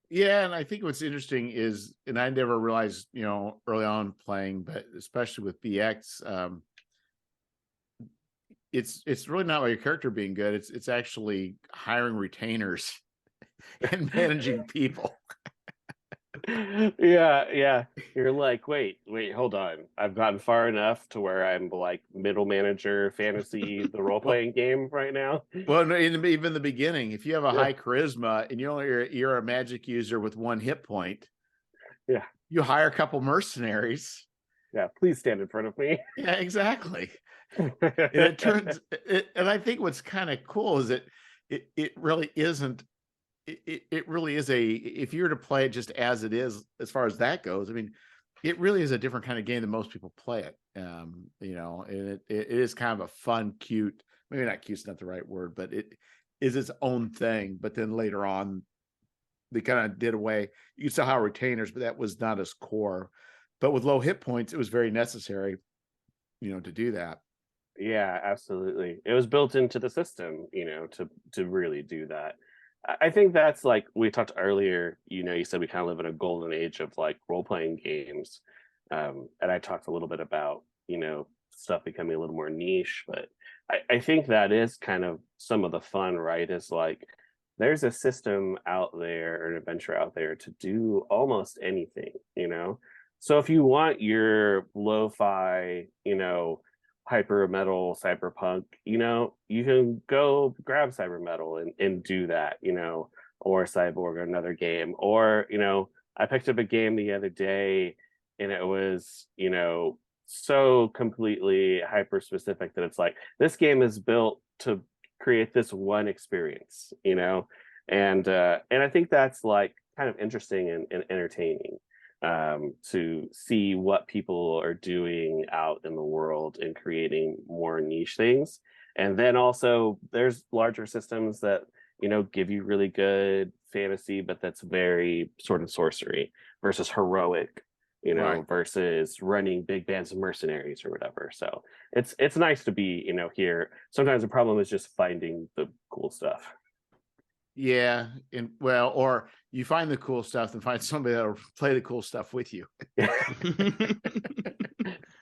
Yeah, and I think what's interesting is, and I never realized, early on playing, but especially with BX, it's really not about your character being good. It's actually hiring retainers and managing people. Yeah. You're like, wait, hold on. I've gotten far enough to where I'm like middle manager fantasy, the role playing game right now. Well, no, even the beginning, if you have a Yeah. high charisma and you're a magic user with 1 hit point, Yeah. you hire a couple mercenaries. Yeah, please stand in front of me. Yeah, exactly. And it turns and I think what's kind of cool is that it really isn't it really is if you were to play it just as it is as far as that goes, I mean, it really is a different kind of game than most people play it. And it is kind of a fun, cute, maybe not cute's not the right word, but it is its own thing. But then later on, they kind of did away. You saw how retainers, but that was not as core. But with low hit points, it was very necessary, to do that. Yeah, absolutely. It was built into the system, to really do that. I think that's like we talked earlier, you said we kind of live in a golden age of like role-playing games. And I talked a little bit about, stuff becoming a little more niche, but I think that is kind of some of the fun, right? Is like there's a system out there or an adventure out there to do almost anything, So if you want your lo-fi, hyper metal cyberpunk, you can go grab cyber metal and do that, or cyborg or another game. Or, I picked up a game the other day and it was, so completely hyper specific that it's like this game is built to create this one experience, and I think that's like kind of interesting and entertaining, to see what people are doing out in the world and creating more niche things. And then also there's larger systems that give you really good fantasy, but that's very sort of sorcery versus heroic, Right. versus running big bands of mercenaries or whatever. So it's nice to be here. Sometimes the problem is just finding the cool stuff. Yeah, and well, or you find the cool stuff and find somebody that'll play the cool stuff with you.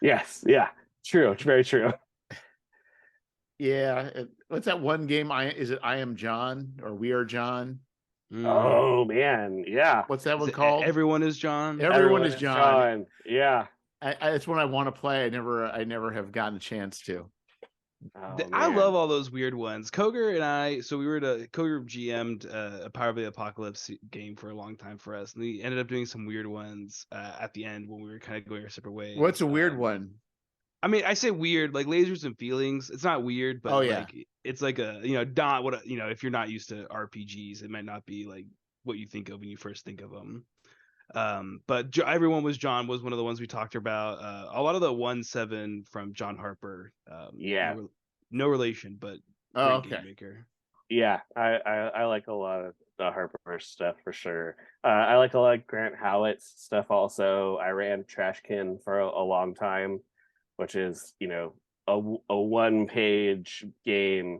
Yes, yeah, true. It's very true. Yeah, what's that one game? Is it I Am John or We Are John? Oh man, yeah. What's that Is one it called? Everyone is John? Everyone is John. Yeah. It's one I want to play. I never have gotten a chance to. Oh, I man. love all those weird ones. Koger and I, so Koger GM'd a Power by the Apocalypse game for a long time for us, and we ended up doing some weird ones at the end when we were kind of going our separate ways. What's a weird one? I mean, I say weird, like Lasers and Feelings. It's not weird, but Oh, yeah. like it's like if you're not used to RPGs, it might not be like what you think of when you first think of them. But Everyone was John was one of the ones we talked about. A lot of the 1-7 from John Harper. Yeah. No relation, but Oh, great okay. game maker. Yeah, I like a lot of the Harper stuff for sure. I like a lot of Grant Howitt's stuff also. I ran Trashkin for a long time, which is, a one-page game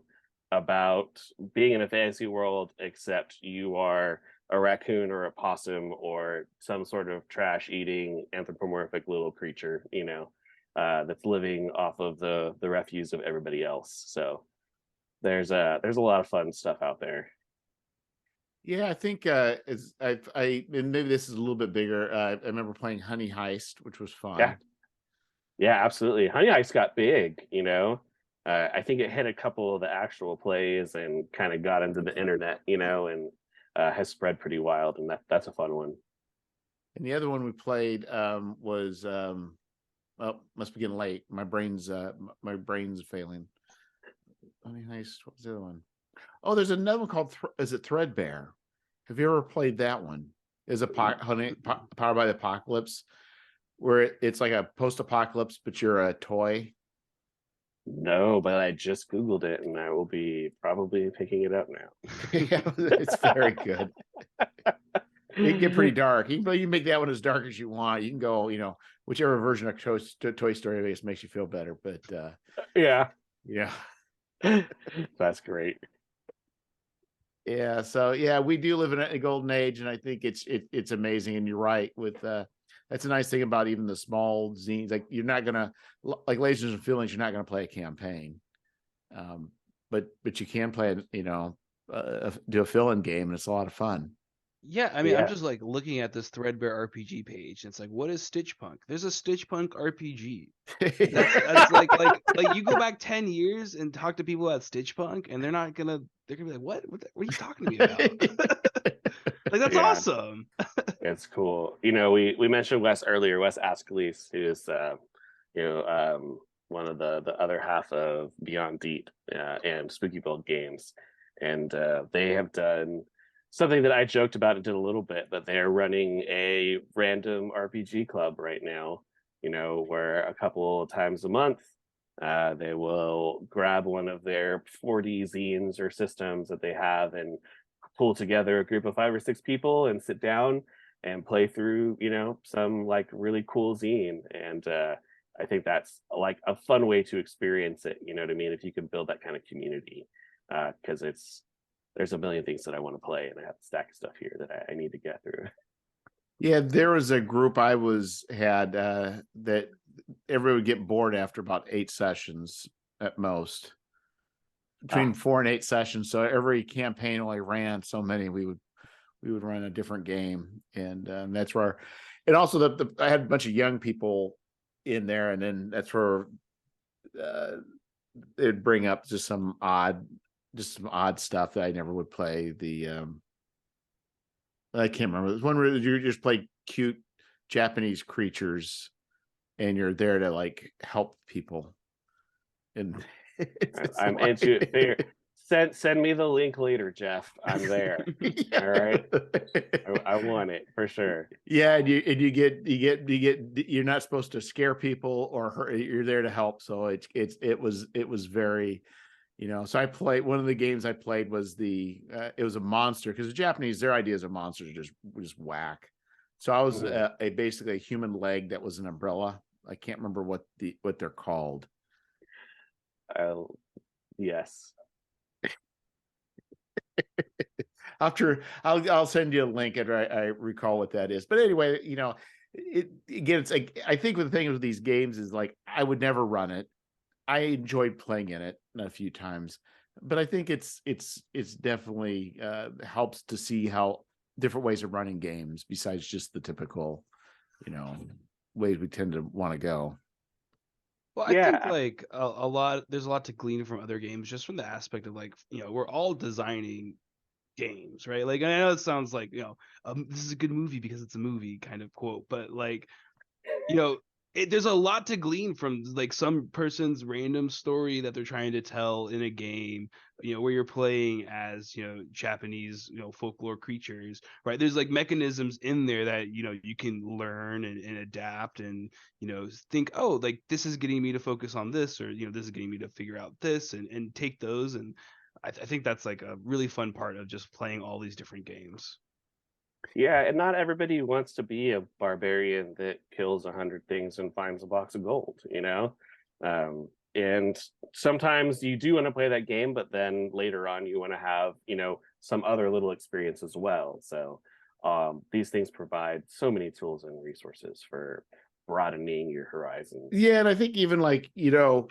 about being in a fantasy world, except you are a raccoon or a possum or some sort of trash-eating anthropomorphic little creature, that's living off of the refuse of everybody else. So there's a lot of fun stuff out there. Yeah, I think it's and maybe this is a little bit bigger. I remember playing Honey Heist, which was fun. Yeah, absolutely. Honey Heist got big, I think it hit a couple of the actual plays and kind of got into the internet, and has spread pretty wild, and that's a fun one. And the other one we played was well, must be getting late. My brain's failing. Honey Heist. What was the other one? Oh, there's another one called is it Threadbare? Have you ever played that one? Is a Powered by the Apocalypse, where it's like a post-apocalypse, but you're a toy. No, but I just Googled it and I will be probably picking it up now. Yeah, it's very good. It can get pretty dark. You can make that one as dark as you want. You can go, whichever version of Toy Story base makes you feel better. But yeah, that's great. Yeah, so yeah, we do live in a golden age, and I think it's amazing. And you're right with that's a nice thing about even the small zines. Like you're not gonna like Lasers and Feelings. You're not gonna play a campaign, but you can play do a fill-in game, and it's a lot of fun. Yeah, I mean, I'm Yeah. just like looking at this Threadbare RPG page. And it's like, what is Stitchpunk? There's a Stitchpunk RPG. That's like you go back 10 years and talk to people at Stitchpunk, and they're gonna be like, what are you talking to me about? Like, that's Yeah. awesome. It's cool. You know, we mentioned Wes earlier, Wes Askelis, who is one of the other half of Beyond Deep and Spooky Build Games, and they have done something that I joked about and did a little bit, but they're running a random RPG club right now. You know, where a couple of times a month they will grab one of their 40 zines or systems that they have and pull together a group of 5 or 6 people and sit down and play through, you know, some like really cool zine. And I think that's like a fun way to experience it. You know what I mean? If you can build that kind of community, because there's a million things that I want to play, and I have a stack of stuff here that I need to get through. Yeah, there was a group I had that everybody would get bored after about 8 sessions at most, between 4 and 8 sessions. So every campaign only ran so many. We would run a different game, and that's where. And also I had a bunch of young people in there, and then that's where it'd bring up just some odd stuff that I never would play. I can't remember. There's one where you just play cute Japanese creatures, and you're there to like help people. And I'm into it. Send me the link later, Jeff. I'm there. Yeah. All right. I want it for sure. Yeah, and you get you're not supposed to scare people or hurt, you're there to help. So it was very, you know. So I played one of the games I played was it was a monster, because the Japanese, their ideas of monsters are just whack. So I was basically a human leg that was an umbrella. I can't remember what they're called. Yes. I'll send you a link after I recall what that is. But anyway, you know, it's like, I think the thing with these games is like, I would never run it. I enjoyed playing in it a few times, but I think it's definitely helps to see how different ways of running games besides just the typical, you know, ways we tend to want to go. Well, I think like a lot, there's a lot to glean from other games, just from the aspect of like, you know, we're all designing games, right? Like, I know it sounds like, you know, this is a good movie because it's a movie kind of quote, but like, you know, there's a lot to glean from like some person's random story that they're trying to tell in a game, you know, where you're playing as, you know, Japanese, you know, folklore creatures, right? There's like mechanisms in there that, you know, you can learn and adapt and, you know, think, oh, like this is getting me to focus on this, or, you know, this is getting me to figure out this, and take those. And I think that's like a really fun part of just playing all these different games. Yeah, and not everybody wants to be a barbarian that kills 100 things and finds a box of gold, you know? And sometimes you do want to play that game, but then later on you want to have, you know, some other little experience as well. So these things provide so many tools and resources for broadening your horizons. Yeah, and I think even like, you know,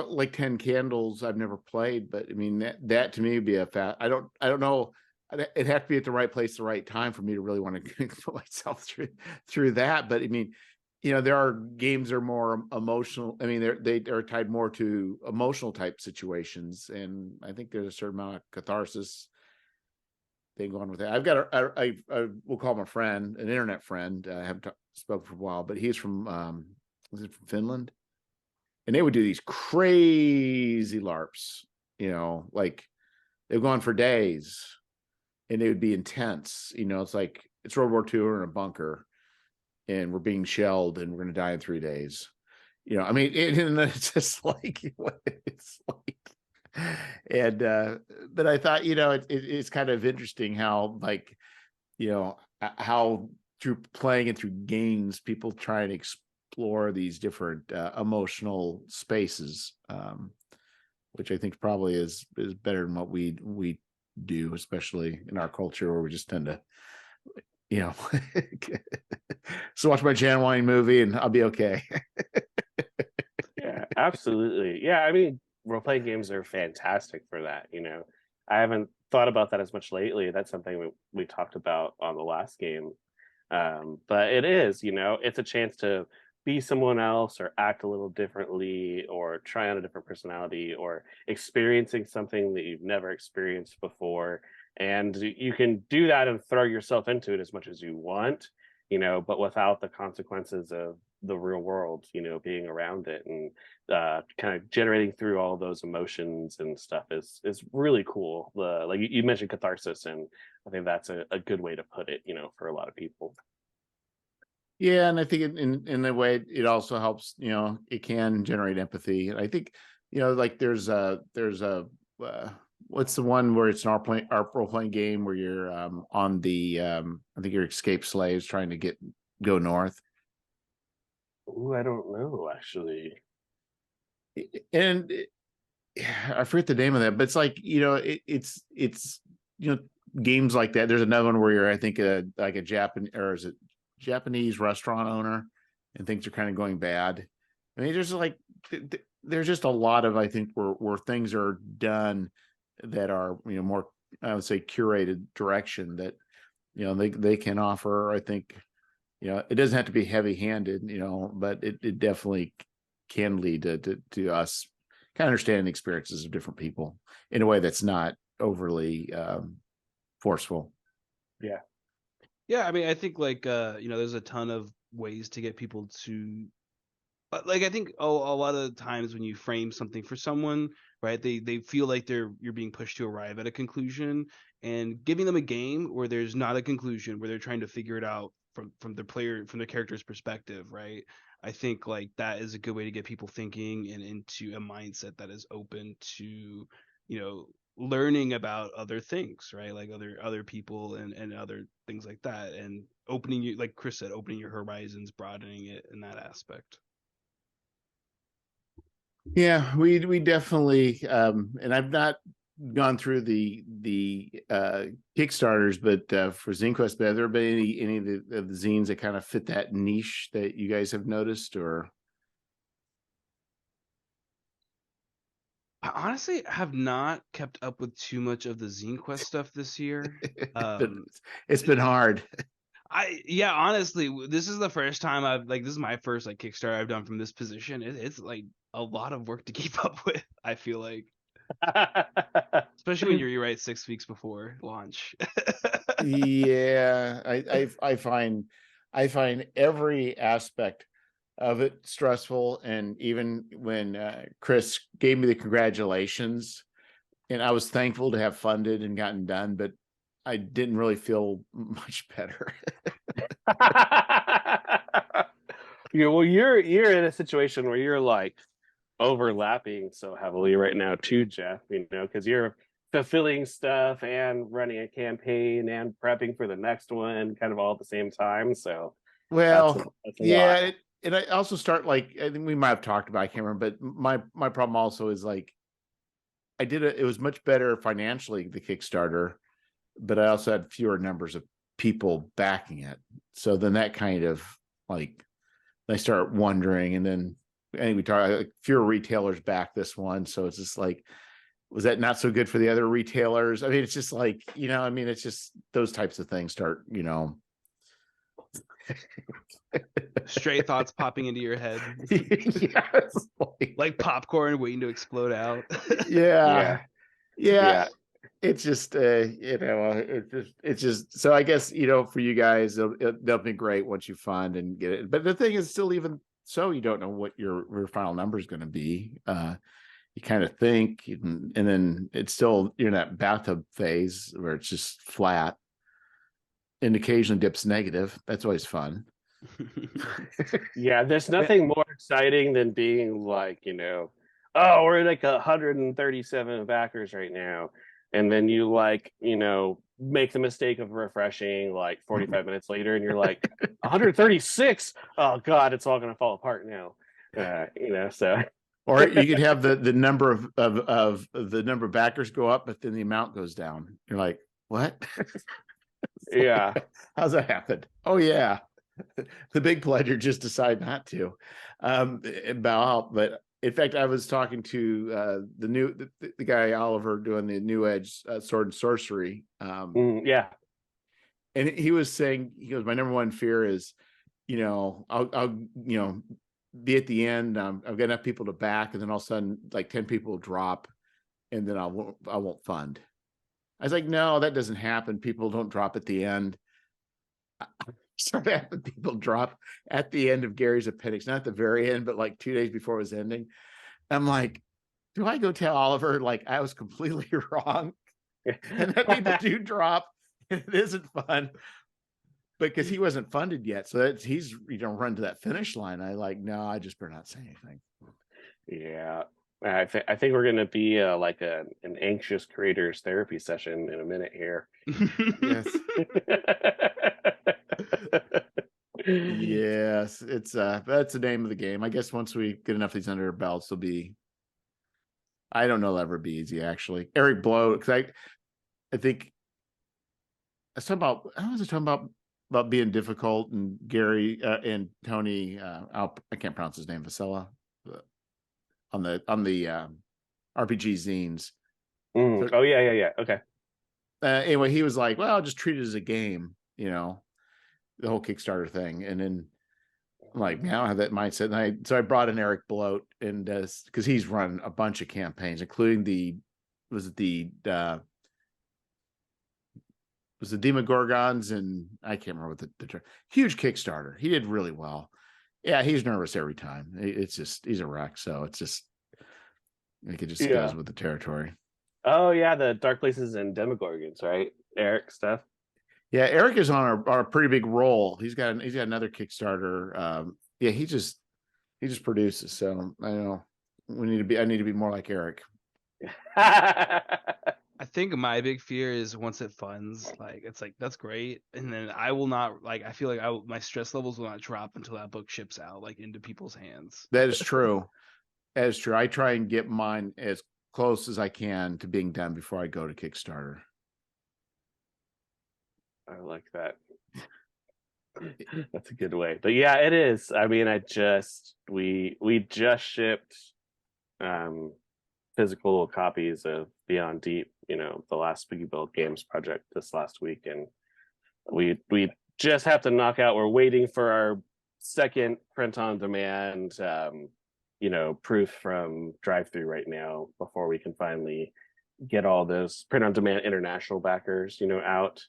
like 10 Candles I've never played, but I mean that to me would be I don't know. It'd have to be at the right place, the right time for me to really want to put myself through that. But I mean, you know, there are games that are more emotional. I mean, they are tied more to emotional type situations, and I think there's a certain amount of catharsis thing going with that. I've got I will call him a friend, an internet friend. I haven't spoken for a while, but he's from is it from Finland? And they would do these crazy LARPs, you know, like they've gone for days. And it would be intense. You know, it's like it's World War II, we're in a bunker and we're being shelled and we're going to die in 3 days. You know, I mean, and it's just like, it's like, and, but I thought, you know, it's kind of interesting how, like, you know, how through playing it through games, people try and explore these different emotional spaces, which I think probably is better than what we do, especially in our culture where we just tend to, you know, so watch my Jan Wine movie and I'll be okay. Yeah, absolutely. Yeah, I mean, role-playing games are fantastic for that. I haven't thought about that as much lately. That's something we talked about on the last game. But it is, it's a chance to be someone else or act a little differently or try on a different personality or experiencing something that you've never experienced before. And you can do that and throw yourself into it as much as you want, but without the consequences of the real world, being around it, and kind of generating through all those emotions and stuff is really cool. Like you mentioned catharsis, and I think that's a good way to put it, for a lot of people. Yeah, and I think in a way it also helps. It can generate empathy. I think like there's a what's the one where it's an role playing game where you're on the I think you're escaped slaves trying to go north. Ooh, I don't know actually. And I forget the name of that, but it's like it's games like that. There's another one where you're, I think, like a Japanese restaurant owner, and things are kind of going bad. I mean, there's just a lot of, I think, where things are done that are more, I would say, curated direction that they can offer. I think it doesn't have to be heavy handed, but it definitely can lead to us kind of understanding the experiences of different people in a way that's not overly forceful. Yeah, I mean, I think there's a ton of ways to get people to, I think a lot of times when you frame something for someone, right, they feel like you're being pushed to arrive at a conclusion, and giving them a game where there's not a conclusion, where they're trying to figure it out from their character's perspective, right? I think like that is a good way to get people thinking and into a mindset that is open to, learning about other things, right? Like other people and other things like that, and opening you, like Chris said, opening your horizons, broadening it in that aspect. Yeah, we definitely and I've not gone through the Kickstarters, but for ZineQuest, but have there been any of the zines that kind of fit that niche that you guys have noticed? Or I honestly have not kept up with too much of the ZineQuest stuff this year. It's been hard. Honestly, this is the first time this is my first like Kickstarter I've done from this position. It's like a lot of work to keep up with, I feel like. Especially when you're right 6 weeks before launch. Yeah, I find every aspect of it stressful, and even when Chris gave me the congratulations, and I was thankful to have funded and gotten done, but I didn't really feel much better. Well, you're in a situation where you're like overlapping so heavily right now too, Jeff, because you're fulfilling stuff and running a campaign and prepping for the next one kind of all at the same time. So Well, that's a yeah, lot. and I also start, like, I think we might have talked about, I can't remember, but my problem also is like it was much better financially, the Kickstarter, but I also had fewer numbers of people backing it. So then that kind of like I start wondering, and then I think we talked like fewer retailers back this one, so it's just like, was that not so good for the other retailers? I mean, it's just like, I mean, it's just those types of things start, Stray thoughts popping into your head. Yes, like popcorn waiting to explode out. Yeah. Yeah. It's just it's just so, I guess, for you guys, it'll be great once you fund and get it. But the thing is, still, even so, you don't know what your final number is going to be. You kind of think, and then it's still, you're in that bathtub phase where it's just flat and occasionally dips negative. That's always fun. Yeah, there's nothing more exciting than being like, oh, we're like 137 backers right now. And then you make the mistake of refreshing like 45 minutes later, and you're like 136. Oh God, it's all gonna fall apart now. So Or you could have the number of the number of backers go up, but then the amount goes down. You're like, what? Yeah. How's that happen? Oh yeah. The big pledger just decide not to bow out. But In fact, I was talking to the guy Oliver doing the New Edge Sword and Sorcery. Yeah. And he was saying, he goes, my number one fear is, I'll be at the end. I've got enough people to back, and then all of a sudden, like 10 people will drop, and then I won't fund. I was like, no, that doesn't happen. People don't drop at the end. Started having people drop at the end of Gary's appendix, not at the very end, but like 2 days before it was ending. I'm like, do I go tell Oliver like I was completely wrong, and that people do drop, and it isn't fun, because he wasn't funded yet, so he's run to that finish line. I like, no, I just better not say anything. Yeah, I think we're gonna be like an anxious creators therapy session in a minute here. Yes. Yes, it's that's the name of the game. I guess once we get enough of these under our belts, it'll be. I don't know, it'll ever be easy. Actually, Eric Blow, because I think I was talking about being difficult, and Gary and Tony. I can't pronounce his name. Vasella, on the RPG zines. So, oh yeah. Okay. Anyway, he was like, "Well, just treat it as a game," the whole Kickstarter thing. And then I'm like, now I have that mindset. And so I brought in Eric Bloat, and because he's run a bunch of campaigns, including the Demogorgons, and I can't remember what the huge Kickstarter. He did really well. Yeah, he's nervous every time. It's just, he's a wreck. So it's just, it just goes with the territory. Oh yeah, the Dark Places and Demogorgons, right? Eric stuff. Yeah, Eric is on a pretty big roll. He's got another Kickstarter. Yeah, he just produces. So I know I need to be more like Eric. I think my big fear is once it funds, like it's like that's great, and then I will not I feel like my stress levels will not drop until that book ships out like into people's hands. That is true. That is true. I try and get mine as close as I can to being done before I go to Kickstarter. I like that. That's a good way. But yeah, it is. I mean, we just shipped physical copies of Beyond Deep, the last Spooky Build Games project this last week, and we just have to knock out. We're waiting for our second print on demand proof from drive-through right now before we can finally get all those print on demand international backers out.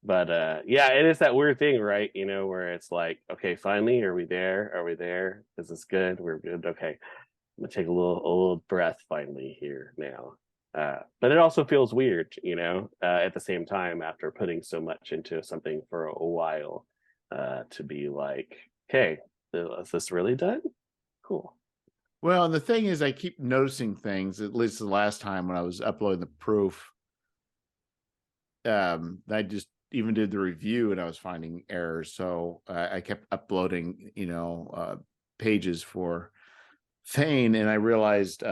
But yeah, it is that weird thing, right? Where it's like, okay, finally, are we there? Is this good? We're good. Okay, I'm gonna take a little breath finally here now. But it also feels weird, at the same time, after putting so much into something for a while, to be like, okay, is this really done? Cool. Well, and the thing is, I keep noticing things, at least the last time when I was uploading the proof. I just even did the review, and I was finding errors. So I kept uploading, pages for Thane, and I realized,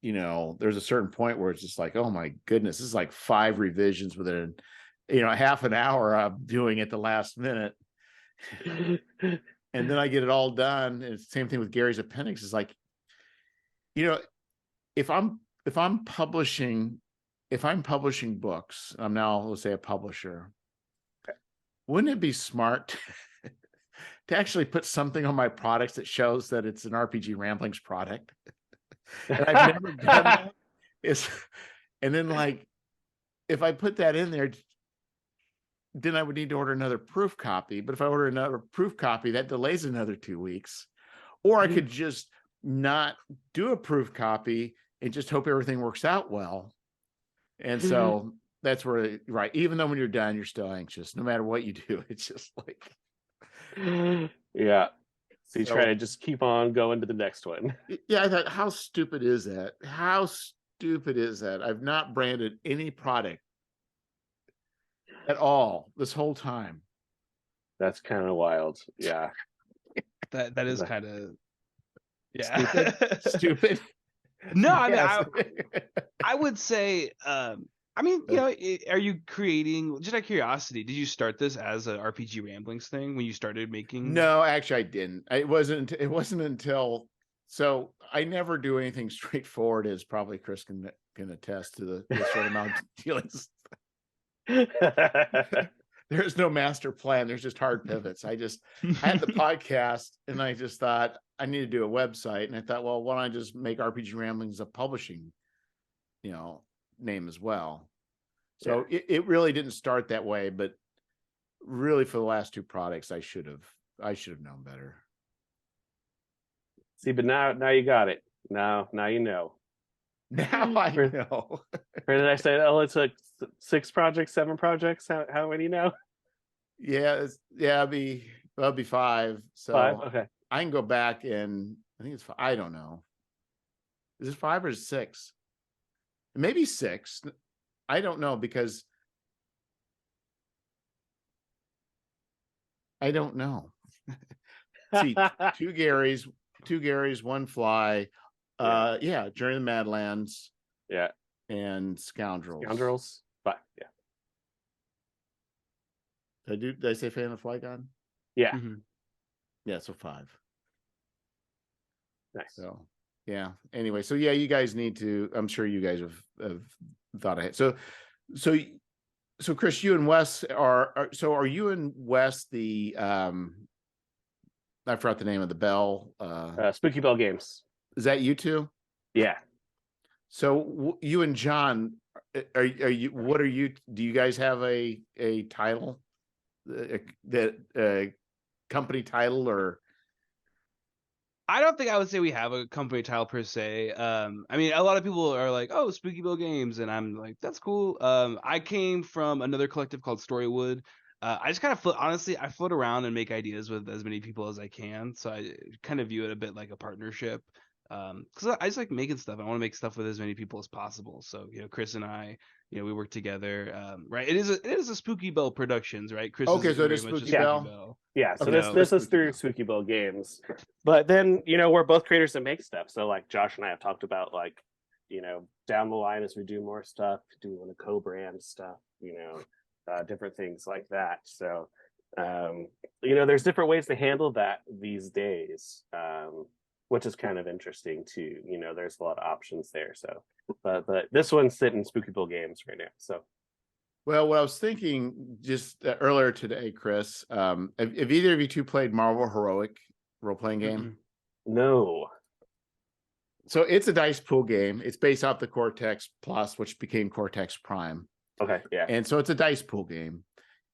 there's a certain point where it's just like, oh my goodness, this is like 5 revisions within, half an hour of doing it the last minute. And then I get it all done. And it's the same thing with Gary's appendix. It's like, if I'm publishing books, I'm now, let's say, a publisher, wouldn't it be smart to actually put something on my products that shows that it's an RPG Ramblings product? And I've never done that. And then, like, if I put that in there, then I would need to order another proof copy. But if I order another proof copy, that delays another 2 weeks. Or I could just not do a proof copy and just hope everything works out well. And so that's where, right, even though when you're done, you're still anxious, no matter what you do. It's just like, yeah. So you try to just keep on going to the next one. Yeah, I thought, how stupid is that? How stupid is that? I've not branded any product at all this whole time. That's kind of wild. Yeah. That is kind of, yeah. Stupid. No, I mean, I would say I mean, you know, are you creating, just out of curiosity, did you start this as an RPG Ramblings thing when you started making? No, actually, I didn't. It wasn't until, so I never do anything straightforward, as probably Chris can attest to the short amount of dealings. There's no master plan. There's just hard pivots. I had the podcast, and I just thought I need to do a website, and I thought, well, why don't I just make RPG Ramblings a publishing, name as well. So it really didn't start that way, but really for the last two products, I should have known better. See, but now you got it. Now you know. Now I know. Or did I say, oh, it took 6 projects, 7 projects? How many now? Yeah, it'll be 5. So 5. Okay. I can go back and I think it's 5. I don't know. Is it 5 or 6? Maybe 6. I don't know, because I don't know. See, 2 Garys, 1 Fly. Journey to the Madlands. Yeah. And Scoundrels. 5. Yeah. Did I say Fan of Flygon? Yeah. Mm-hmm. Yeah, so 5. Nice. So yeah. Anyway, so yeah, you guys need to. I'm sure you guys have thought ahead. So Chris, you and Wes are you and Wes the I forgot the name of the Bell. Spooky Bell Games. Is that you two? Yeah. So you and John, are you? What are you? Do you guys have a title, that company title, or? I don't think I would say we have a company title per se. I mean, a lot of people are like, "Oh, Spooky Bill Games," and I'm like, "That's cool." I came from another collective called Storywood. I just kind of honestly, I float around and make ideas with as many people as I can. So I kind of view it a bit like a partnership. Because I just like making stuff. I want to make stuff with as many people as possible. So Chris and I, we work together. Right? It is a Spooky Bell Productions, right? Chris. Okay, so it is very much a Spooky Bell. Yeah, so Okay, this is through Bell. Spooky Bell Games. But then, we're both creators that make stuff. So like Josh and I have talked about, like, down the line as we do more stuff, do we want to co-brand stuff, different things like that. So there's different ways to handle that these days. Which is kind of interesting too. There's a lot of options there. So but this one's sitting Spooky Bill Games right now. So well, what I was thinking just earlier today, Chris, have either of you two played Marvel Heroic role-playing game? Mm-hmm. No. So it's a dice pool game. It's based off the Cortex Plus, which became Cortex Prime. Okay, yeah. And so it's a dice pool game.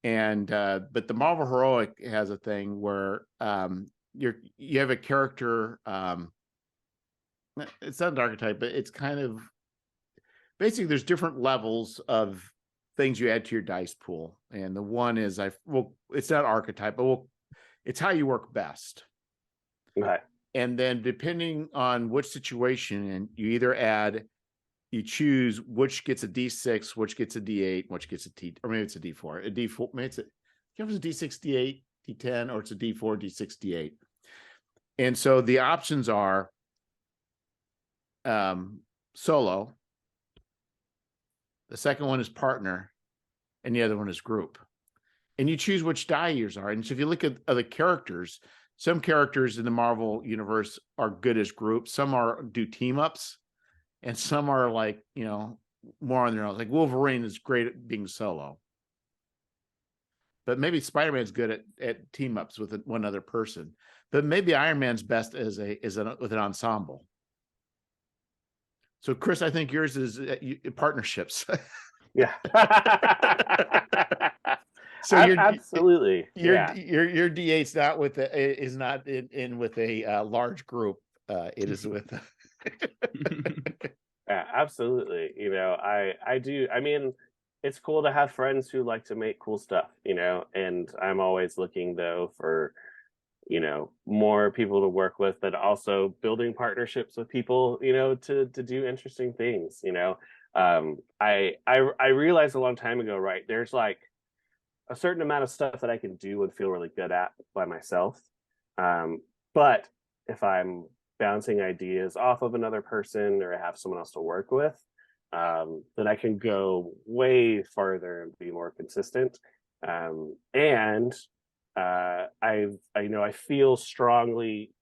And but the Marvel Heroic has a thing where you have a character, it's not an archetype, but it's kind of basically there's different levels of things you add to your dice pool. And the one is it's not archetype, but it's how you work best. Okay. And then depending on which situation, and you choose which gets a D6, which gets a D8, which gets a or maybe it's a D4. A D4, maybe it's a D6, D8, D10, or it's a D4, D6, D8. And so the options are solo. The second one is partner, and the other one is group. And you choose which die yours are. And so if you look at other characters, some characters in the Marvel universe are good as groups. Some do team ups, and some are like, more on their own. Like Wolverine is great at being solo. But maybe Spider-Man's good at team ups with one other person. But maybe Iron Man's best with an ensemble. So Chris, I think yours is partnerships. Yeah. So absolutely. Your D8's not is not in with a large group. It is with. Yeah, absolutely. I do. I mean, it's cool to have friends who like to make cool stuff, and I'm always looking though for, more people to work with, but also building partnerships with people, to do interesting things. I realized a long time ago, right? There's like a certain amount of stuff that I can do and feel really good at by myself. But if I'm bouncing ideas off of another person or I have someone else to work with, then I can go way farther and be more consistent. And I feel strongly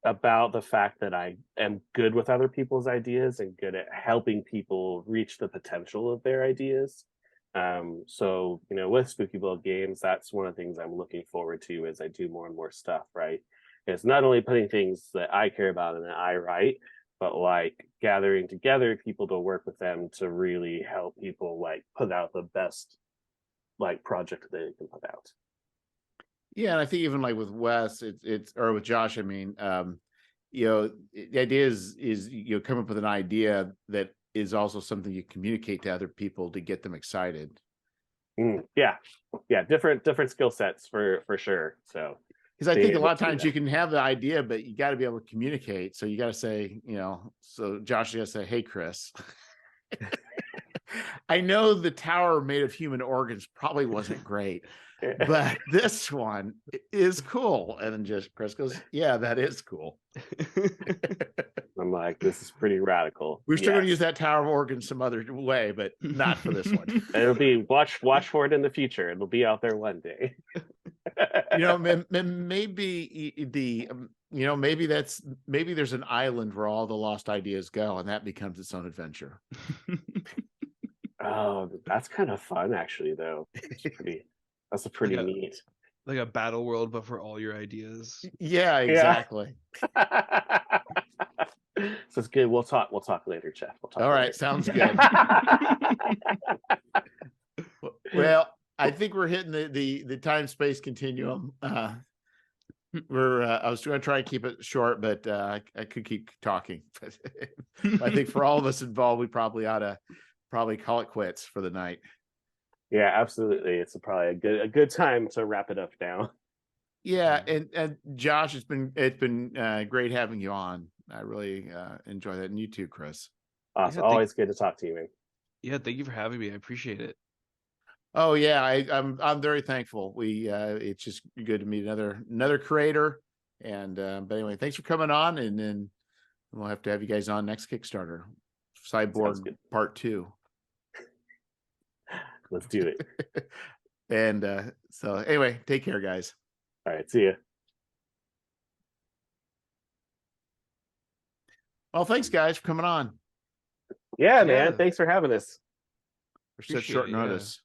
about the fact that I am good with other people's ideas and good at helping people reach the potential of their ideas. So with Spooky Bold Games, that's one of the things I'm looking forward to as I do more and more stuff, right? It's not only putting things that I care about and that I write, but like gathering together people to work with them to really help people like put out the best like project that they can put out. Yeah, and I think even like with Wes, it's or with Josh, I mean, the idea is come up with an idea that is also something you communicate to other people to get them excited. Yeah, different skill sets for sure. So because I think a lot of times you can have the idea, but you got to be able to communicate. So you got to say, so Josh, you got to say, hey, Chris, I know the tower made of human organs probably wasn't great, but this one is cool. And then just Chris goes, yeah, that is cool. I'm like, this is pretty radical. We're still going to use that tower of organs some other way, but not for this one. It'll be watch for it in the future. It'll be out there one day. Maybe there's an island where all the lost ideas go, and that becomes its own adventure. Oh, that's kind of fun, actually. Though that's a pretty neat, like a battle world, but for all your ideas. Yeah, exactly. So it's good. We'll talk later, Jeff. All later. Right, sounds good. Well, I think we're hitting the time space continuum. I was going to try and keep it short, but I could keep talking. I think for all of us involved, we probably ought to call it quits for the night. Yeah, absolutely. It's probably a good time to wrap it up now. Yeah, and Josh, it's been great having you on. I really enjoy that, and you too, Chris. Awesome. Yeah, always good to talk to you, man. Yeah, thank you for having me. I appreciate it. Oh yeah, I'm very thankful. It's just good to meet another creator. And but anyway, thanks for coming on, and then we'll have to have you guys on next Kickstarter, Cyborg Part 2. Let's do it. And so anyway, take care, guys. All right, see ya. Well, thanks guys for coming on. Yeah, man. Thanks for having us. For such short notice.